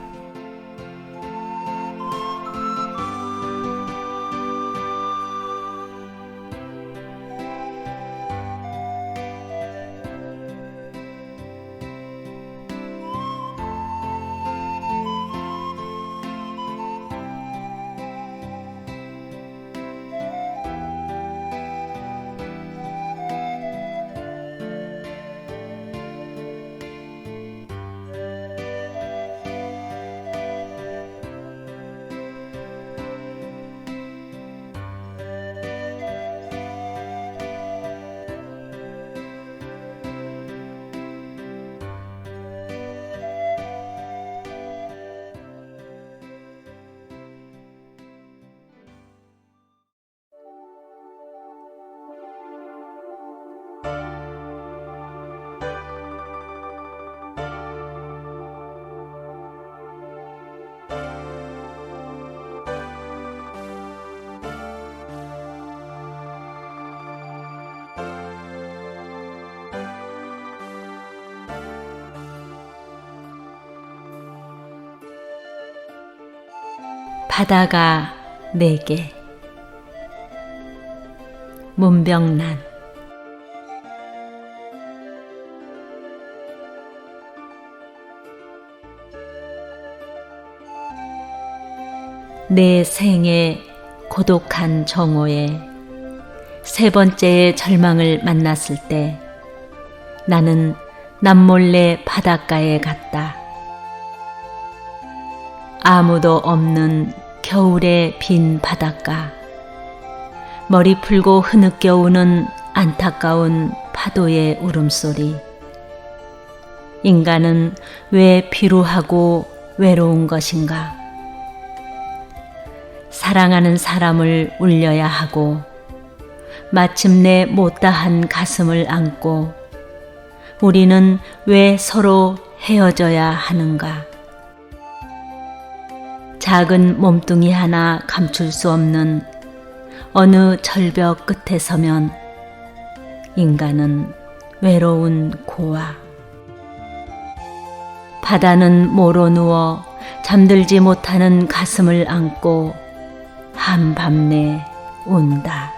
바다가 내게. 문병란. 내 생의 고독한 정오에 세 번째의 절망을 만났을 때 나는 남몰래 바닷가에 갔다. 아무도 없는 겨울의 빈 바닷가. 머리 풀고 흐느껴 우는 안타까운 파도의 울음소리. 인간은 왜 피루하고 외로운 것인가? 사랑하는 사람을 울려야 하고 마침내 못다한 가슴을 안고 우리는 왜 서로 헤어져야 하는가? 작은 몸뚱이 하나 감출 수 없는 어느 절벽 끝에 서면 인간은 외로운 고아. 바다는 모로 누워 잠들지 못하는 가슴을 안고 한밤내 운다.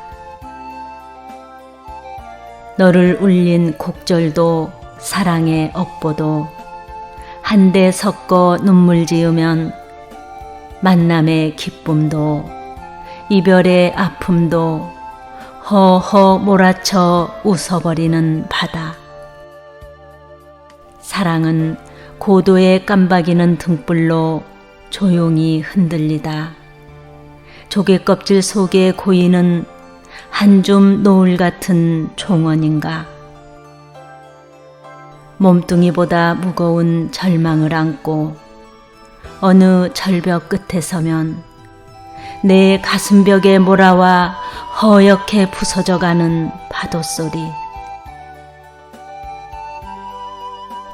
너를 울린 곡절도 사랑의 억보도 한데 섞어 눈물 지으면 만남의 기쁨도 이별의 아픔도 허허 몰아쳐 웃어버리는 바다. 사랑은 고도에 깜박이는 등불로 조용히 흔들리다 조개껍질 속에 고이는 한 줌 노을 같은 종언인가. 몸뚱이보다 무거운 절망을 안고 어느 절벽 끝에 서면 내 가슴벽에 몰아와 허옇게 부서져가는 파도소리.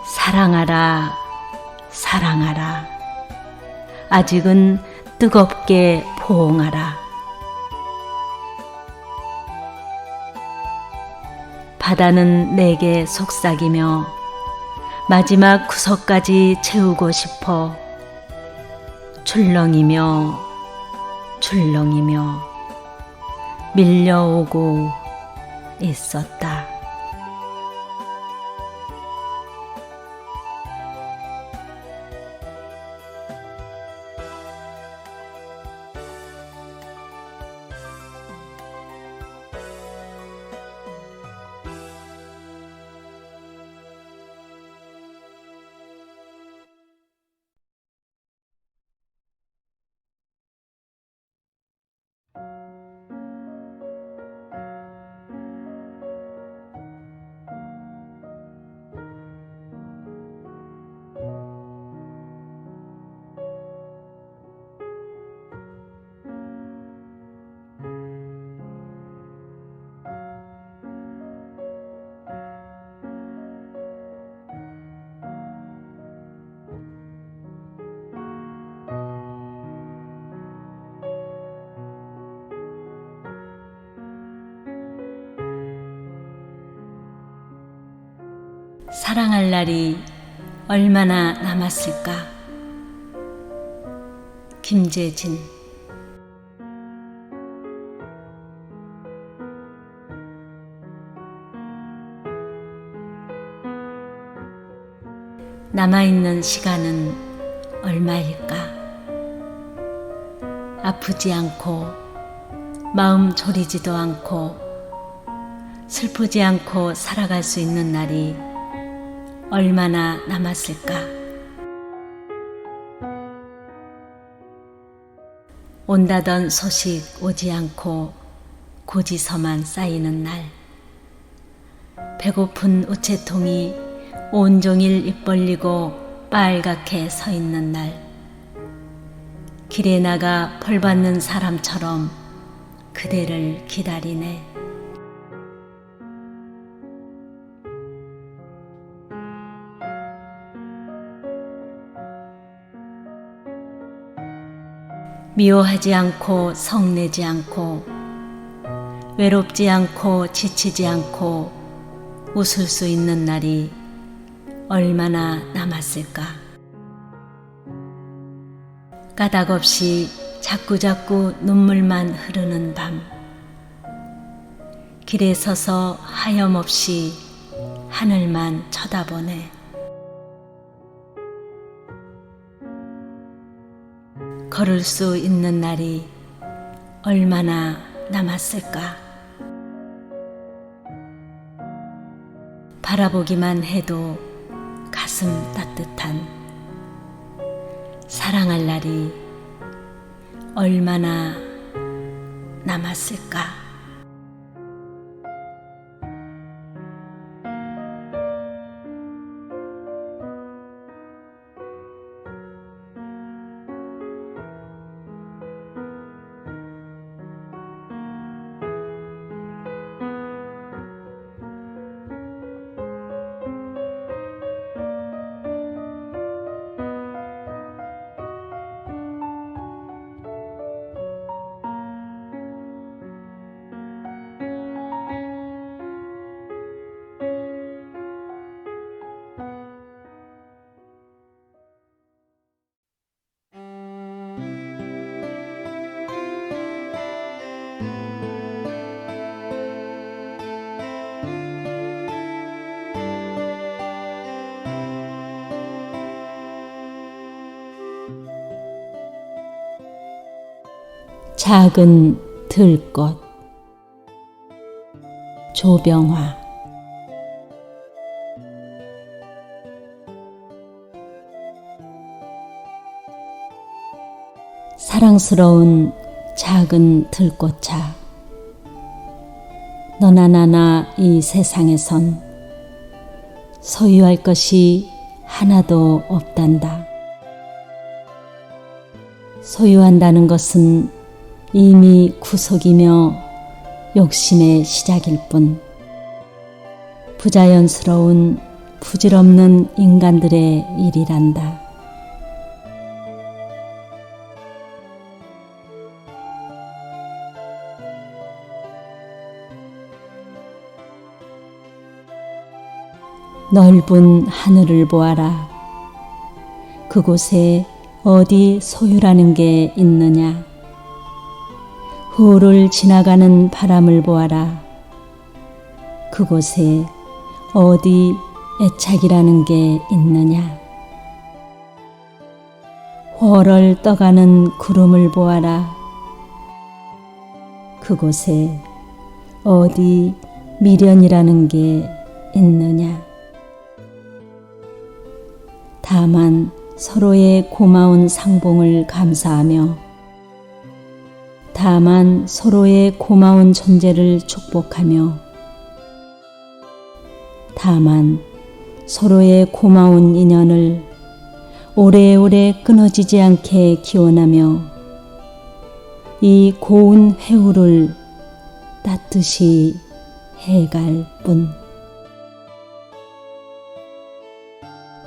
사랑하라, 사랑하라. 아직은 뜨겁게 포옹하라. 바다는 내게 속삭이며 마지막 구석까지 채우고 싶어 출렁이며 출렁이며 밀려오고 있었다. 사랑할 날이 얼마나 남았을까? 김재진. 남아있는 시간은 얼마일까? 아프지 않고 마음 졸이지도 않고 슬프지 않고 살아갈 수 있는 날이 얼마나 남았을까? 온다던 소식 오지 않고 고지서만 쌓이는 날, 배고픈 우체통이 온종일 입 벌리고 빨갛게 서 있는 날, 길에 나가 벌 받는 사람처럼 그대를 기다리네. 미워하지 않고 성내지 않고 외롭지 않고 지치지 않고 웃을 수 있는 날이 얼마나 남았을까? 까닭없이 자꾸자꾸 눈물만 흐르는 밤, 길에 서서 하염없이 하늘만 쳐다보네. 걸을 수 있는 날이 얼마나 남았을까? 바라보기만 해도 가슴 따뜻한 사랑할 날이 얼마나 남았을까? 작은 들꽃. 조병화. 사랑스러운 작은 들꽃아, 너나 나나 이 세상에선 소유할 것이 하나도 없단다. 소유한다는 것은 이미 구속이며 욕심의 시작일 뿐, 부자연스러운 부질없는 인간들의 일이란다. 넓은 하늘을 보아라. 그곳에 어디 소유라는 게 있느냐? 후를 지나가는 바람을 보아라. 그곳에 어디 애착이라는 게 있느냐? 훨월 떠가는 구름을 보아라. 그곳에 어디 미련이라는 게 있느냐? 다만 서로의 고마운 상봉을 감사하며, 다만 서로의 고마운 존재를 축복하며, 다만 서로의 고마운 인연을 오래오래 끊어지지 않게 기원하며 이 고운 회후를 따뜻이 해갈 뿐.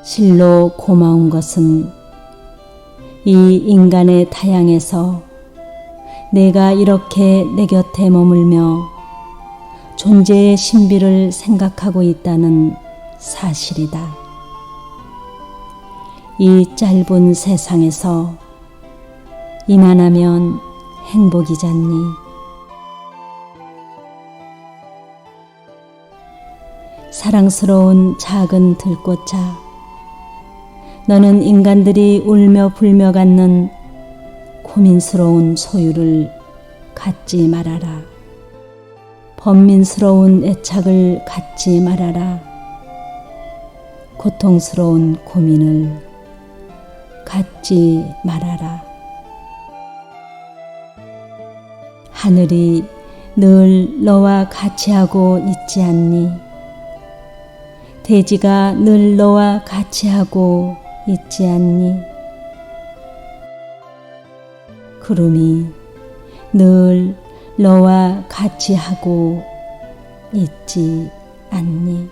실로 고마운 것은 이 인간의 타향에서 내가 이렇게 내 곁에 머물며 존재의 신비를 생각하고 있다는 사실이다. 이 짧은 세상에서 이만하면 행복이잖니. 사랑스러운 작은 들꽃아, 너는 인간들이 울며 불며 갖는 고민스러운 소유를 갖지 말아라. 번민스러운 애착을 갖지 말아라. 고통스러운 고민을 갖지 말아라. 하늘이 늘 너와 같이 하고 있지 않니? 대지가 늘 너와 같이 하고 있지 않니? 구름이 늘 너와 같이 하고 있지 않니?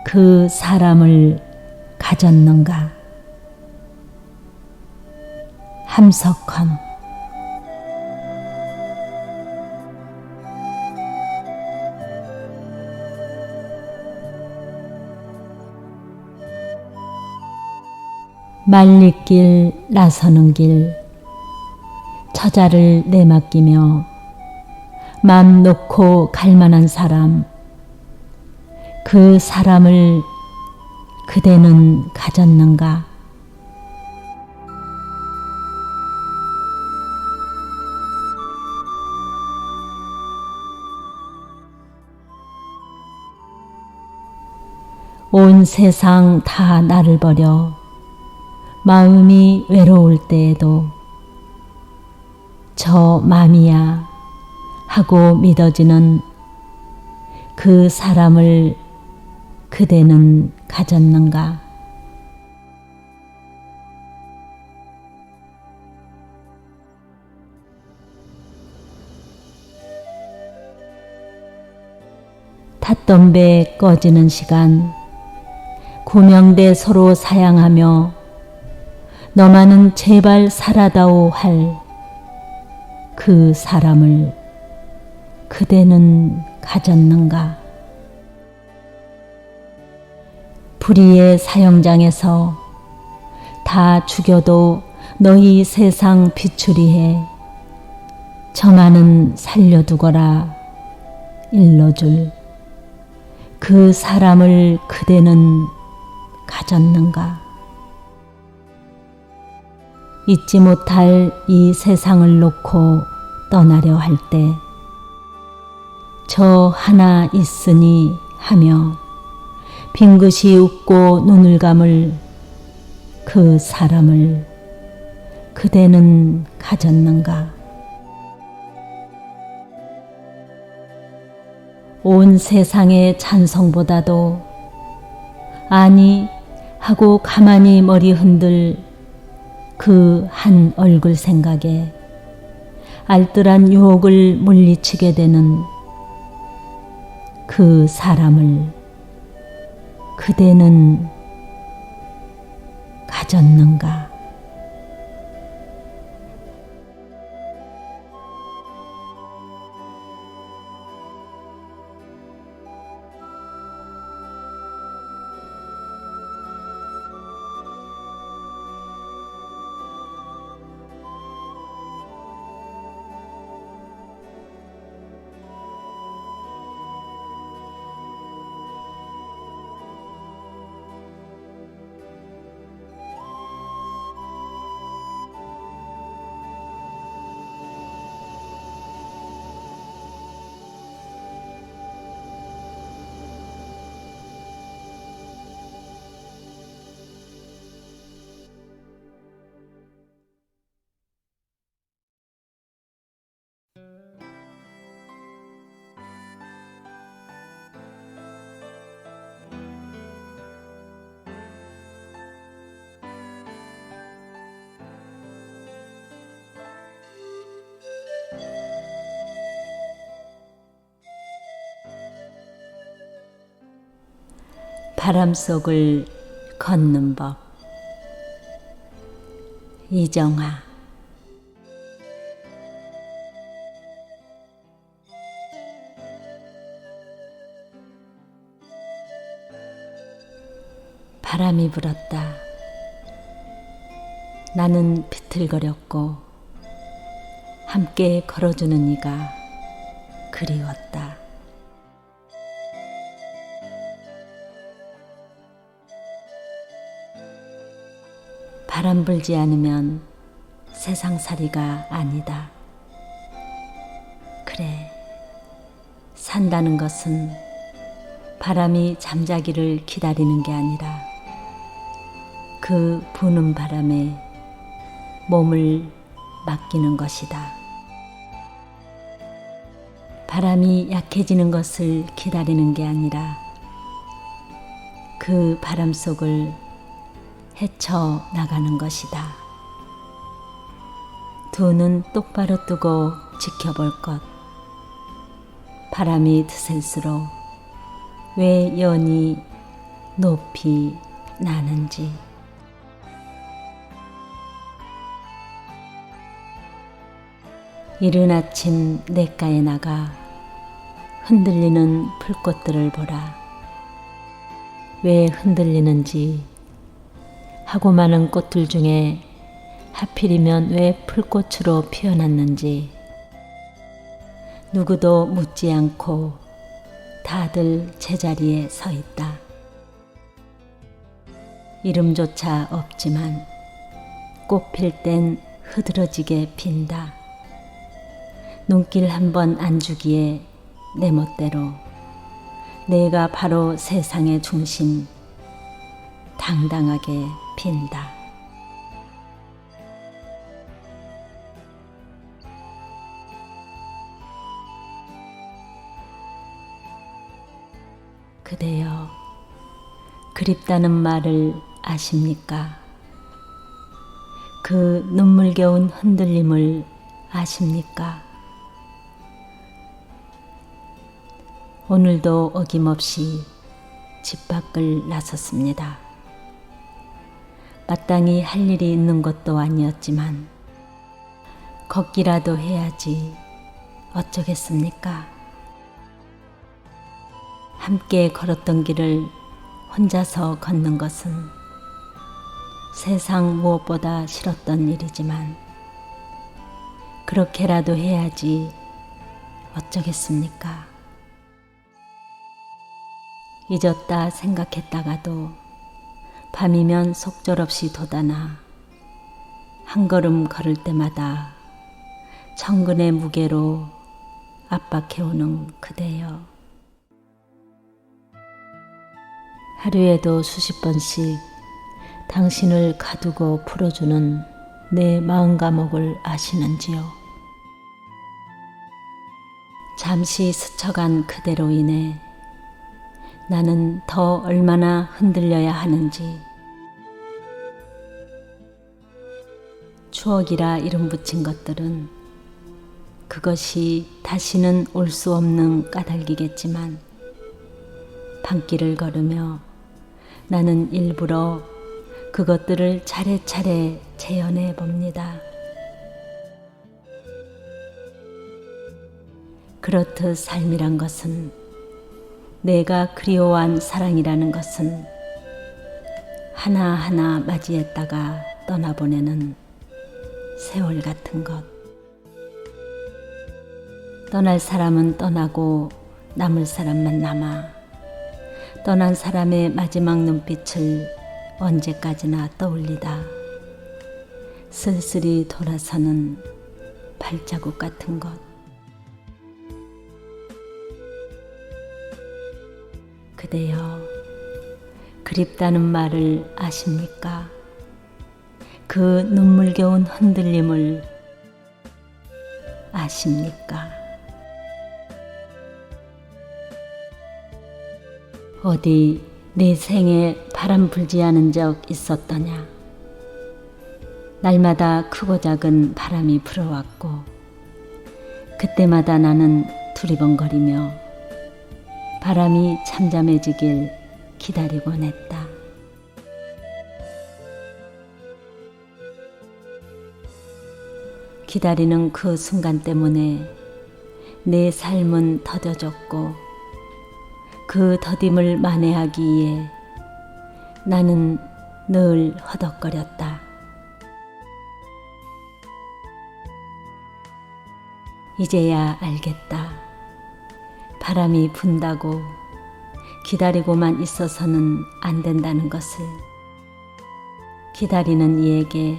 그 사람을 가졌는가? 함석헌. 말리길 나서는 길, 처자를 내맡기며 맘 놓고 갈만한 사람, 그 사람을 그대는 가졌는가? 온 세상 다 나를 버려 마음이 외로울 때에도 저 맘이야 하고 믿어지는 그 사람을 그대는 가졌는가? 탔던 배 꺼지는 시간, 구명대 서로 사양하며 너만은 제발 살아다오 할 그 사람을 그대는 가졌는가? 불의의 사형장에서 다 죽여도 너희 세상 비추리해 저만은 살려두거라 일러줄 그 사람을 그대는 가졌는가? 잊지 못할 이 세상을 놓고 떠나려 할 때 저 하나 있으니 하며 빙긋이 웃고 눈을 감을 그 사람을 그대는 가졌는가? 온 세상의 찬성보다도 아니 하고 가만히 머리 흔들 그 한 얼굴 생각에 알뜰한 유혹을 물리치게 되는 그 사람을 그대는 가졌는가? 바람 속을 걷는 법. 이정아. 바람이 불었다. 나는 비틀거렸고 함께 걸어주는 이가 그리웠다. 바람 불지 않으면 세상살이가 아니다. 그래, 산다는 것은 바람이 잠자기를 기다리는 게 아니라 그 부는 바람에 몸을 맡기는 것이다. 바람이 약해지는 것을 기다리는 게 아니라 그 바람 속을 헤쳐 나가는 것이다. 두 눈 똑바로 뜨고 지켜볼 것. 바람이 드셀수록 왜 연이 높이 나는지. 이른 아침 냇가에 나가 흔들리는 풀꽃들을 보라. 왜 흔들리는지, 하고 많은 꽃들 중에 하필이면 왜 풀꽃으로 피어났는지 누구도 묻지 않고 다들 제자리에 서 있다. 이름조차 없지만 꽃 필 땐 흐드러지게 핀다. 눈길 한 번 안 주기에 내 멋대로 내가 바로 세상의 중심, 당당하게 핀다. 그대여, 그립다는 말을 아십니까? 그 눈물겨운 흔들림을 아십니까? 오늘도 어김없이 집 밖을 나섰습니다. 마땅히 할 일이 있는 것도 아니었지만 걷기라도 해야지 어쩌겠습니까? 함께 걸었던 길을 혼자서 걷는 것은 세상 무엇보다 싫었던 일이지만 그렇게라도 해야지 어쩌겠습니까? 잊었다 생각했다가도 밤이면 속절없이 돋아나 한 걸음 걸을 때마다 천근의 무게로 압박해오는 그대여. 하루에도 수십 번씩 당신을 가두고 풀어주는 내 마음 감옥을 아시는지요? 잠시 스쳐간 그대로 인해 나는 더 얼마나 흔들려야 하는지. 추억이라 이름 붙인 것들은 그것이 다시는 올 수 없는 까닭이겠지만 밤길을 걸으며 나는 일부러 그것들을 차례차례 재현해 봅니다. 그렇듯 삶이란 것은, 내가 그리워한 사랑이라는 것은 하나하나 맞이했다가 떠나보내는 세월 같은 것. 떠날 사람은 떠나고 남을 사람만 남아 떠난 사람의 마지막 눈빛을 언제까지나 떠올리다 쓸쓸히 돌아서는 발자국 같은 것. 그대여, 그립다는 말을 아십니까? 그 눈물겨운 흔들림을 아십니까? 어디 내 생에 바람 불지 않은 적 있었더냐? 날마다 크고 작은 바람이 불어왔고 그때마다 나는 두리번거리며 바람이 잠잠해지길 기다리곤 했다. 기다리는 그 순간 때문에 내 삶은 더뎌졌고 그 더딤을 만회하기 위해 나는 늘 허덕거렸다. 이제야 알겠다. 바람이 분다고 기다리고만 있어서는 안 된다는 것을. 기다리는 이에게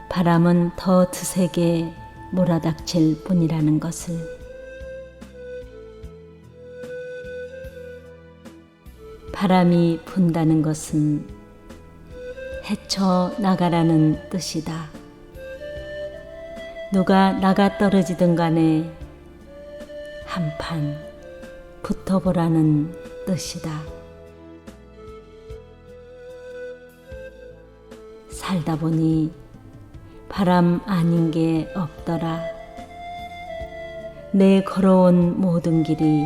바람은 더 드세게 몰아닥칠 뿐이라는 것을. 바람이 분다는 것은 헤쳐나가라는 뜻이다. 누가 나가 떨어지든 간에 한판 붙어보라는 뜻이다. 살다 보니 바람 아닌 게 없더라. 내 걸어온 모든 길이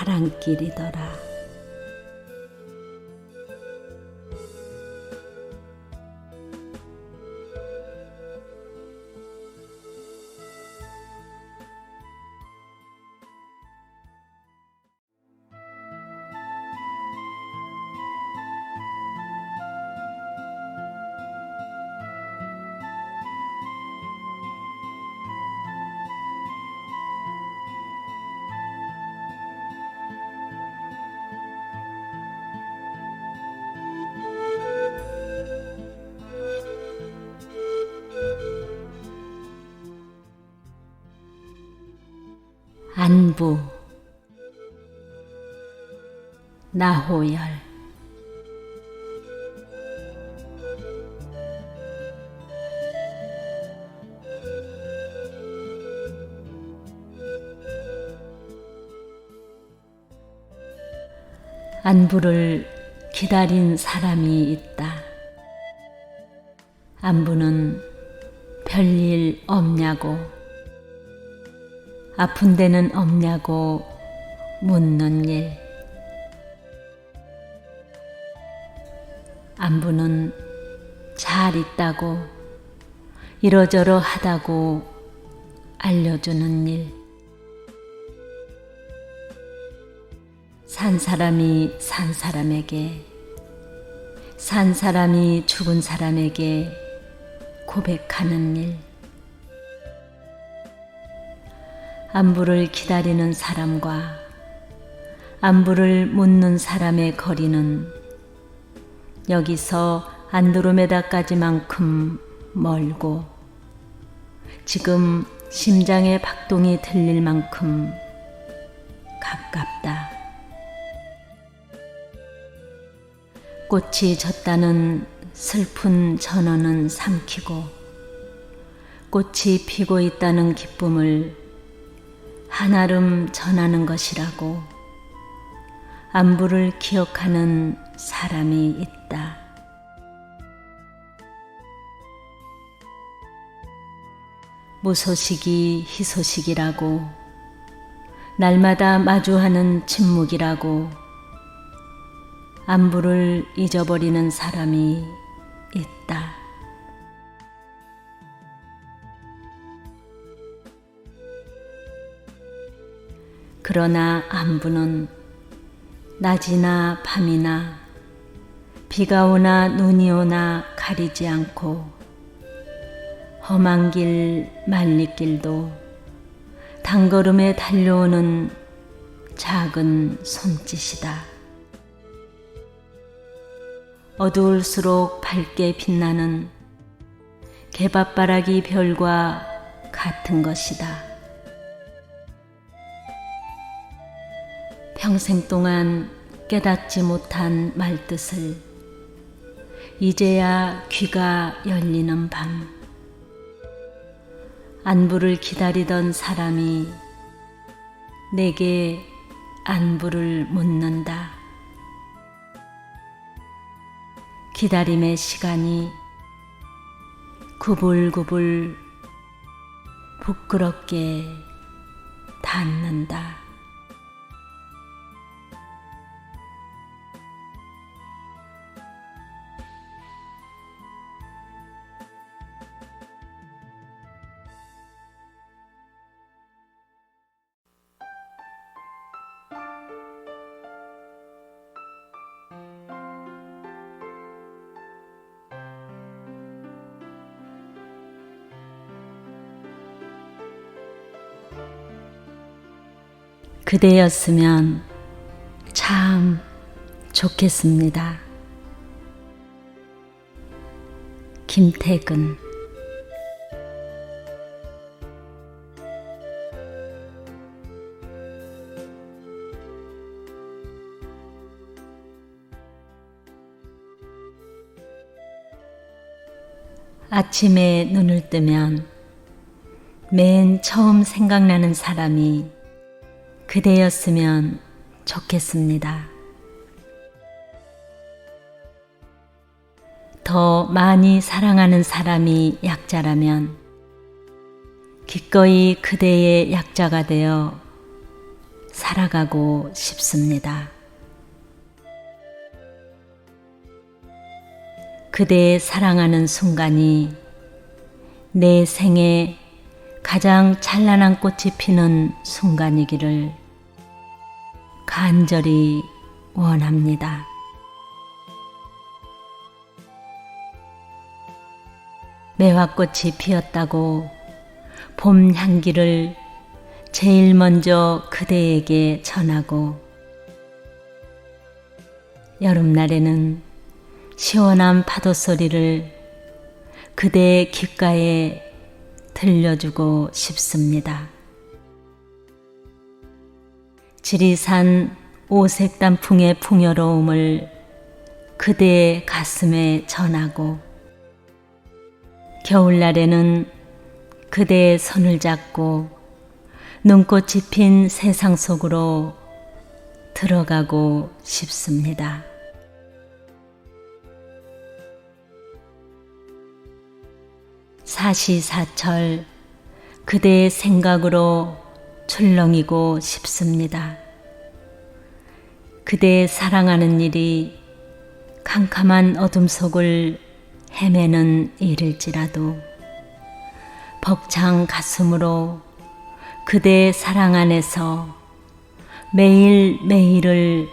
바람길이더라. 안부 나호열. 안부를 기다린 사람이 있다. 안부는 별일 없냐고, 아픈 데는 없냐고 묻는 일. 안부는 잘 있다고, 이러저러 하다고 알려주는 일. 산 사람이 산 사람에게, 산 사람이 죽은 사람에게 고백하는 일. 안부를 기다리는 사람과 안부를 묻는 사람의 거리는 여기서 안드로메다까지만큼 멀고, 지금 심장의 박동이 들릴 만큼 가깝다. 꽃이 졌다는 슬픈 전언은 삼키고, 꽃이 피고 있다는 기쁨을 한아름 전하는 것이라고 안부를 기억하는 사람이 있다. 무소식이 희소식이라고, 날마다 마주하는 침묵이라고 안부를 잊어버리는 사람이 있다. 그러나 안부는 낮이나 밤이나 비가 오나 눈이 오나 가리지 않고, 험한 길 말리길도 단걸음에 달려오는 작은 손짓이다. 어두울수록 밝게 빛나는 개밥바라기 별과 같은 것이다. 평생 동안 깨닫지 못한 말뜻을 이제야 귀가 열리는 밤, 안부를 기다리던 사람이 내게 안부를 묻는다. 기다림의 시간이 구불구불 부끄럽게 닿는다. 그대였으면 참 좋겠습니다. 김태근. 아침에 눈을 뜨면 맨 처음 생각나는 사람이 그대였으면 좋겠습니다. 더 많이 사랑하는 사람이 약자라면 기꺼이 그대의 약자가 되어 살아가고 싶습니다. 그대 사랑하는 순간이 내 생에 가장 찬란한 꽃이 피는 순간이기를 간절히 원합니다. 매화꽃이 피었다고 봄 향기를 제일 먼저 그대에게 전하고, 여름날에는 시원한 파도 소리를 그대의 귓가에 들려주고 싶습니다. 지리산 오색 단풍의 풍요로움을 그대의 가슴에 전하고, 겨울날에는 그대의 손을 잡고 눈꽃이 핀 세상 속으로 들어가고 싶습니다. 사시사철 그대의 생각으로 출렁이고 싶습니다. 그대의 사랑하는 일이 캄캄한 어둠 속을 헤매는 일일지라도 벅찬 가슴으로 그대의 사랑 안에서 매일매일을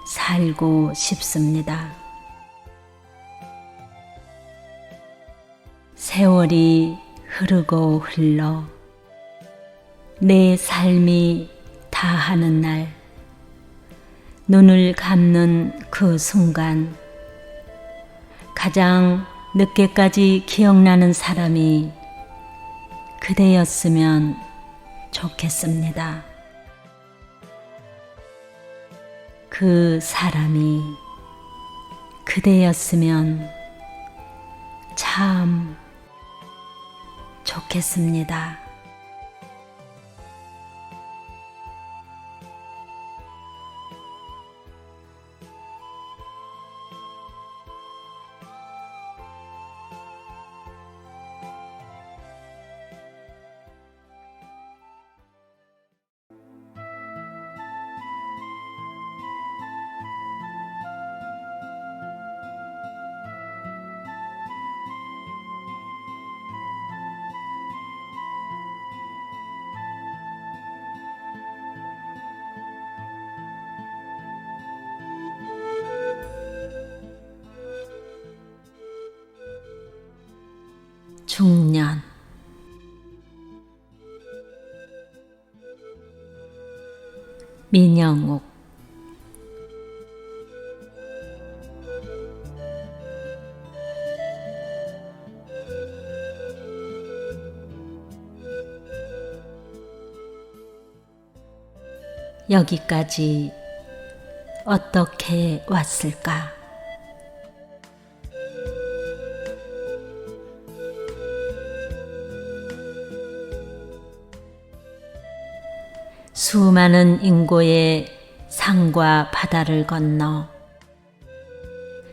살고 싶습니다. 세월이 흐르고 흘러 내 삶이 다하는 날, 눈을 감는 그 순간 가장 늦게까지 기억나는 사람이 그대였으면 좋겠습니다. 그 사람이 그대였으면 참 좋겠습니다. 중년. 민영욱. 여기까지 어떻게 왔을까? 수많은 인고의 산과 바다를 건너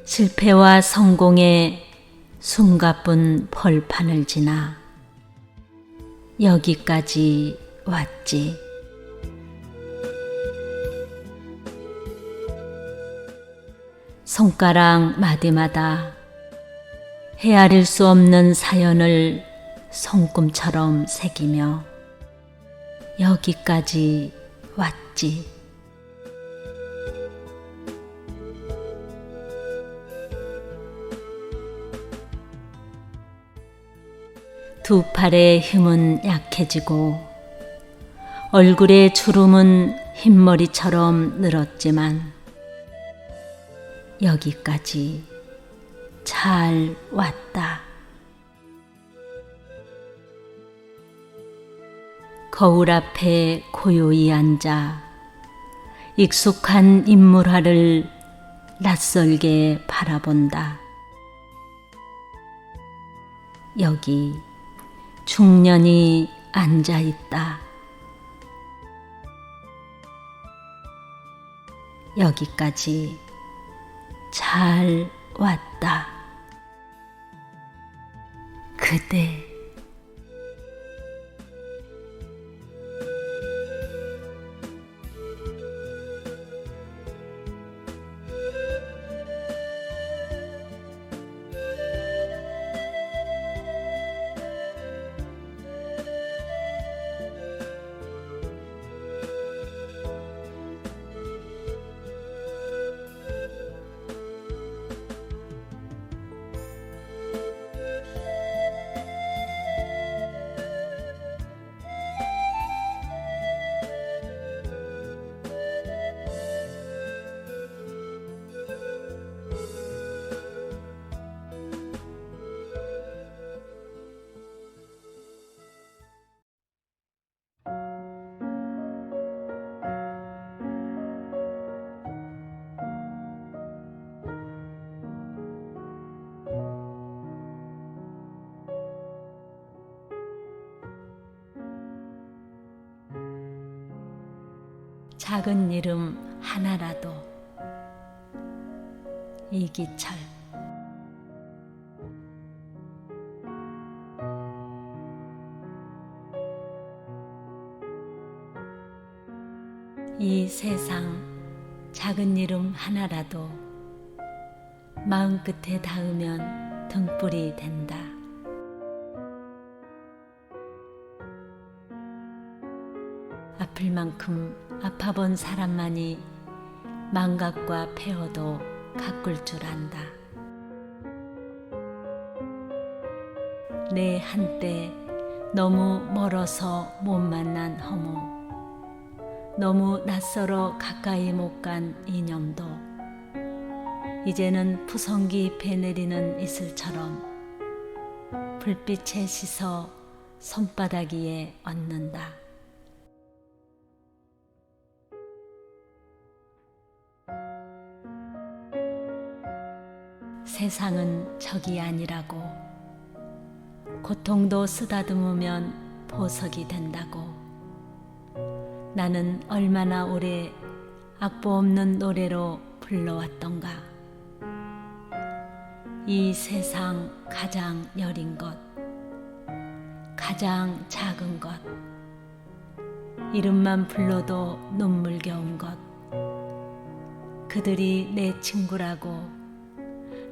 실패와 성공의 숨가쁜 벌판을 지나 여기까지 왔지. 손가락 마디마다 헤아릴 수 없는 사연을 손금처럼 새기며 여기까지 왔지. 두 팔의 힘은 약해지고 얼굴의 주름은 흰머리처럼 늘었지만 여기까지 잘 왔다. 거울 앞에 고요히 앉아 익숙한 인물화를 낯설게 바라본다. 여기 중년이 앉아있다. 여기까지 잘 왔다. 그대. 작은 이름 하나라도. 이기철. 이 세상 작은 이름 하나라도 마음 끝에 닿으면 등불이 된다. 아플 만큼 아파본 사람만이 망각과 폐허도 가꿀 줄 안다. 내 한때 너무 멀어서 못 만난 허무, 너무 낯설어 가까이 못 간 이념도 이제는 푸성기 잎에 내리는 이슬처럼 불빛에 씻어 손바닥 위에 얹는다. 세상은 적이 아니라고, 고통도 쓰다듬으면 보석이 된다고. 나는 얼마나 오래 악보 없는 노래로 불러왔던가. 이 세상 가장 여린 것, 가장 작은 것, 이름만 불러도 눈물겨운 것, 그들이 내 친구라고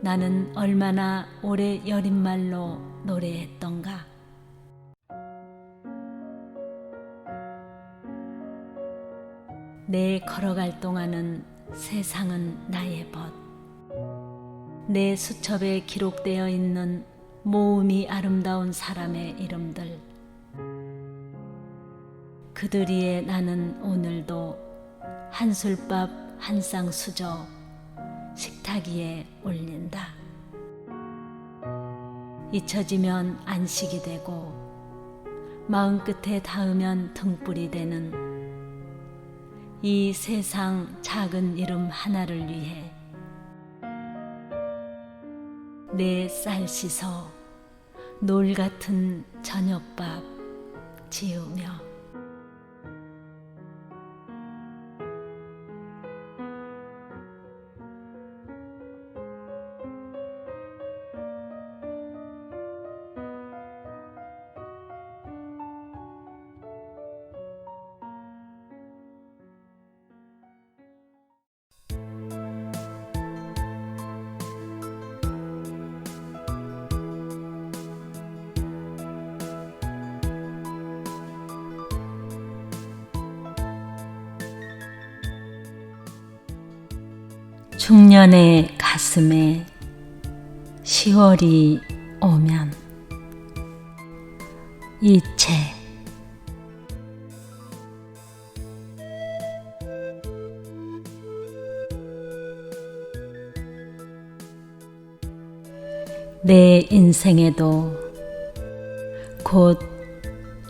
나는 얼마나 오래 여린 말로 노래했던가. 내 걸어갈 동안은 세상은 나의 벗, 내 수첩에 기록되어 있는 모음이 아름다운 사람의 이름들, 그들 위에 나는 오늘도 한술밥 한 쌍 수저 식탁 위에 올린다. 잊혀지면 안식이 되고 마음 끝에 닿으면 등불이 되는 이 세상 작은 이름 하나를 위해 내 쌀 씻어 노을 같은 저녁밥 지으며. 중년의 가슴에 10월이 오면. 이채. 내 인생에도 곧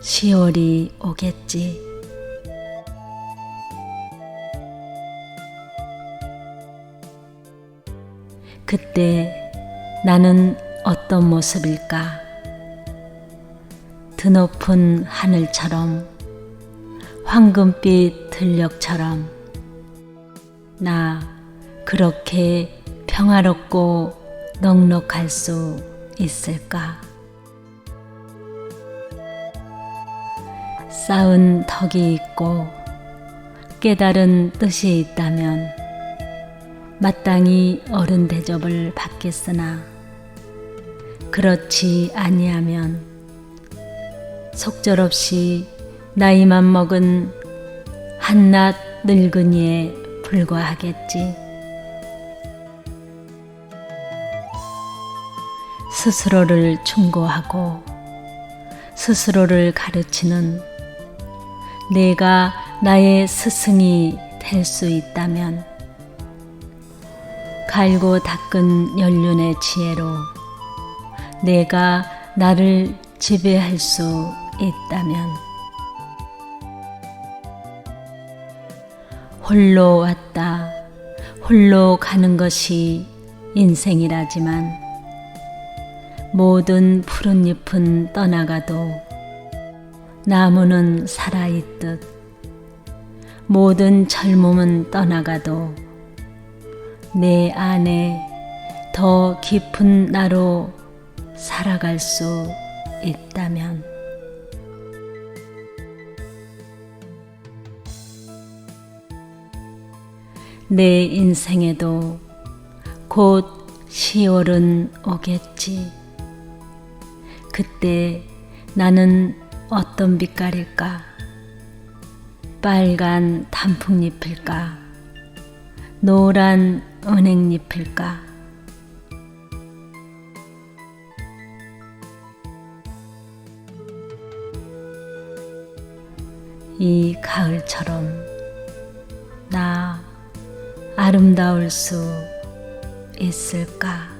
10월이 오겠지. 그때 나는 어떤 모습일까? 드높은 하늘처럼, 황금빛 들녘처럼 나 그렇게 평화롭고 넉넉할 수 있을까? 쌓은 덕이 있고 깨달은 뜻이 있다면 마땅히 어른 대접을 받겠으나 그렇지 아니하면 속절없이 나이만 먹은 한낱 늙은이에 불과하겠지. 스스로를 충고하고 스스로를 가르치는 내가 나의 스승이 될 수 있다면 갈고 닦은 연륜의 지혜로 내가 나를 지배할 수 있다면 홀로 왔다 홀로 가는 것이 인생이라지만 모든 푸른 잎은 떠나가도 나무는 살아있듯 모든 젊음은 떠나가도 내 안에 더 깊은 나로 살아갈 수 있다면 내 인생에도 곧 10월은 오겠지. 그때 나는 어떤 빛깔일까? 빨간 단풍잎일까? 노란 은행잎일까? 이 가을처럼 나 아름다울 수 있을까?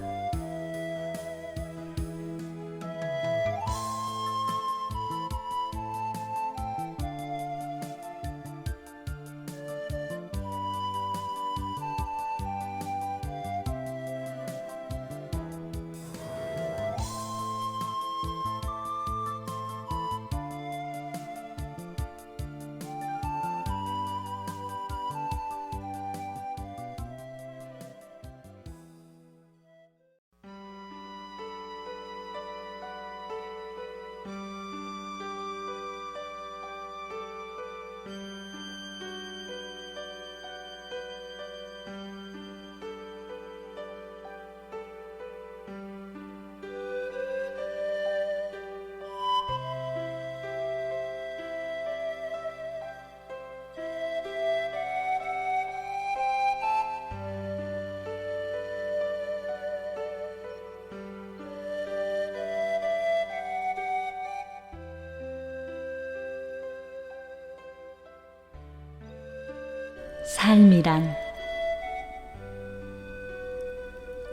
삶이란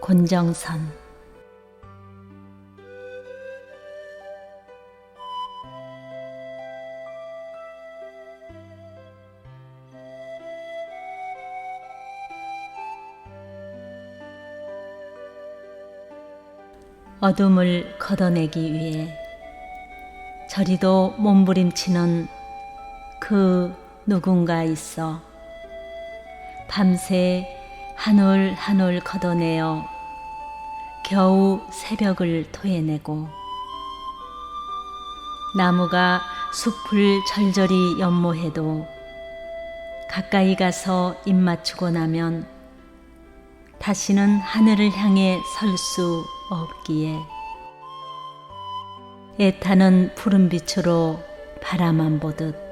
곤정선. 어둠을 걷어내기 위해 저리도 몸부림치는 그 누군가 있어 밤새 한 올 한 올 걷어내어 겨우 새벽을 토해내고 나무가 숲을 절절히 연모해도 가까이 가서 입 맞추고 나면 다시는 하늘을 향해 설 수 없기에 애타는 푸른 빛으로 바라만 보듯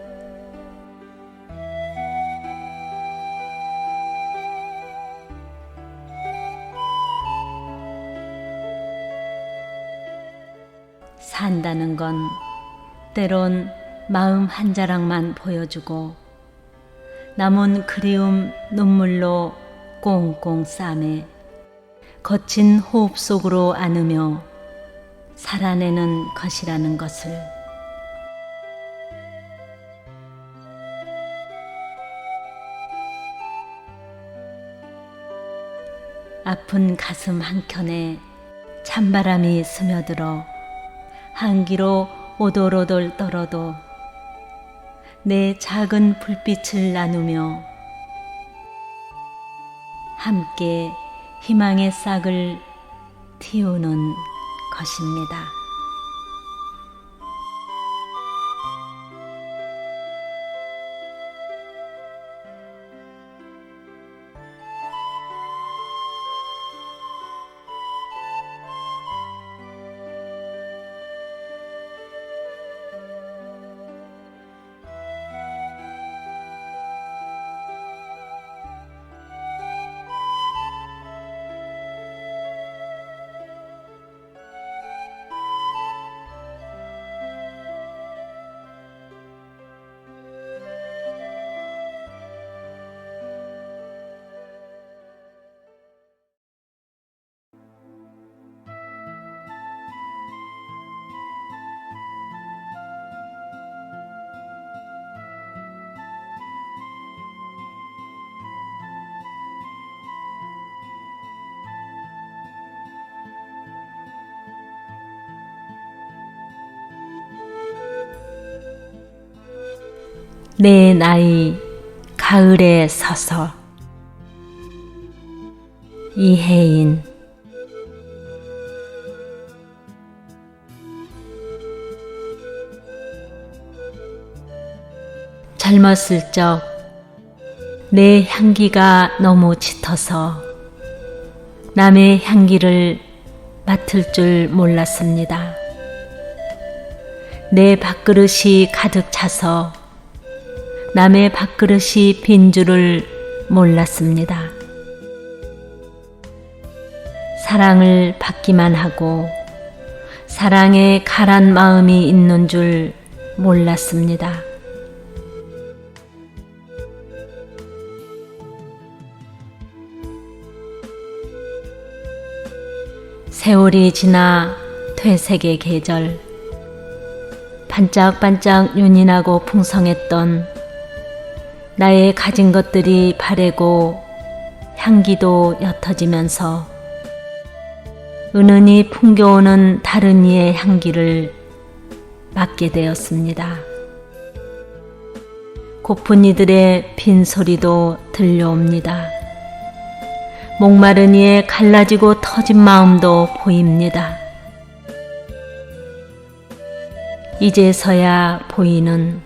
산다는 건 때론 마음 한 자락만 보여주고 남은 그리움 눈물로 꽁꽁 싸매 거친 호흡 속으로 안으며 살아내는 것이라는 것을. 아픈 가슴 한켠에 찬바람이 스며들어 한기로 오돌오돌 떨어도 내 작은 불빛을 나누며 함께 희망의 싹을 틔우는 것입니다. 내 나이 가을에 서서. 이혜인. 젊었을 적 내 향기가 너무 짙어서 남의 향기를 맡을 줄 몰랐습니다. 내 밥그릇이 가득 차서 남의 밥그릇이 빈 줄을 몰랐습니다. 사랑을 받기만 하고 사랑에 가란 마음이 있는 줄 몰랐습니다. 세월이 지나 퇴색의 계절, 반짝반짝 윤이 나고 풍성했던 나의 가진 것들이 바래고 향기도 옅어지면서 은은히 풍겨오는 다른 이의 향기를 맡게 되었습니다. 고픈 이들의 빈소리도 들려옵니다. 목마른 이의 갈라지고 터진 마음도 보입니다. 이제서야 보이는,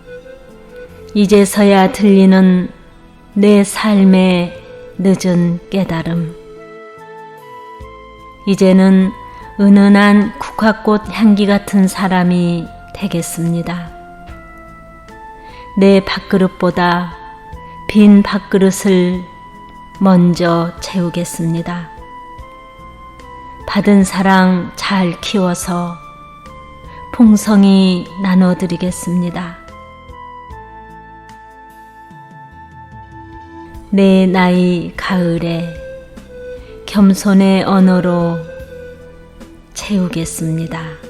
이제서야 들리는 내 삶의 늦은 깨달음. 이제는 은은한 국화꽃 향기 같은 사람이 되겠습니다. 내 밥그릇보다 빈 밥그릇을 먼저 채우겠습니다. 받은 사랑 잘 키워서 풍성히 나눠드리겠습니다. 내 나이 가을에 겸손의 언어로 채우겠습니다.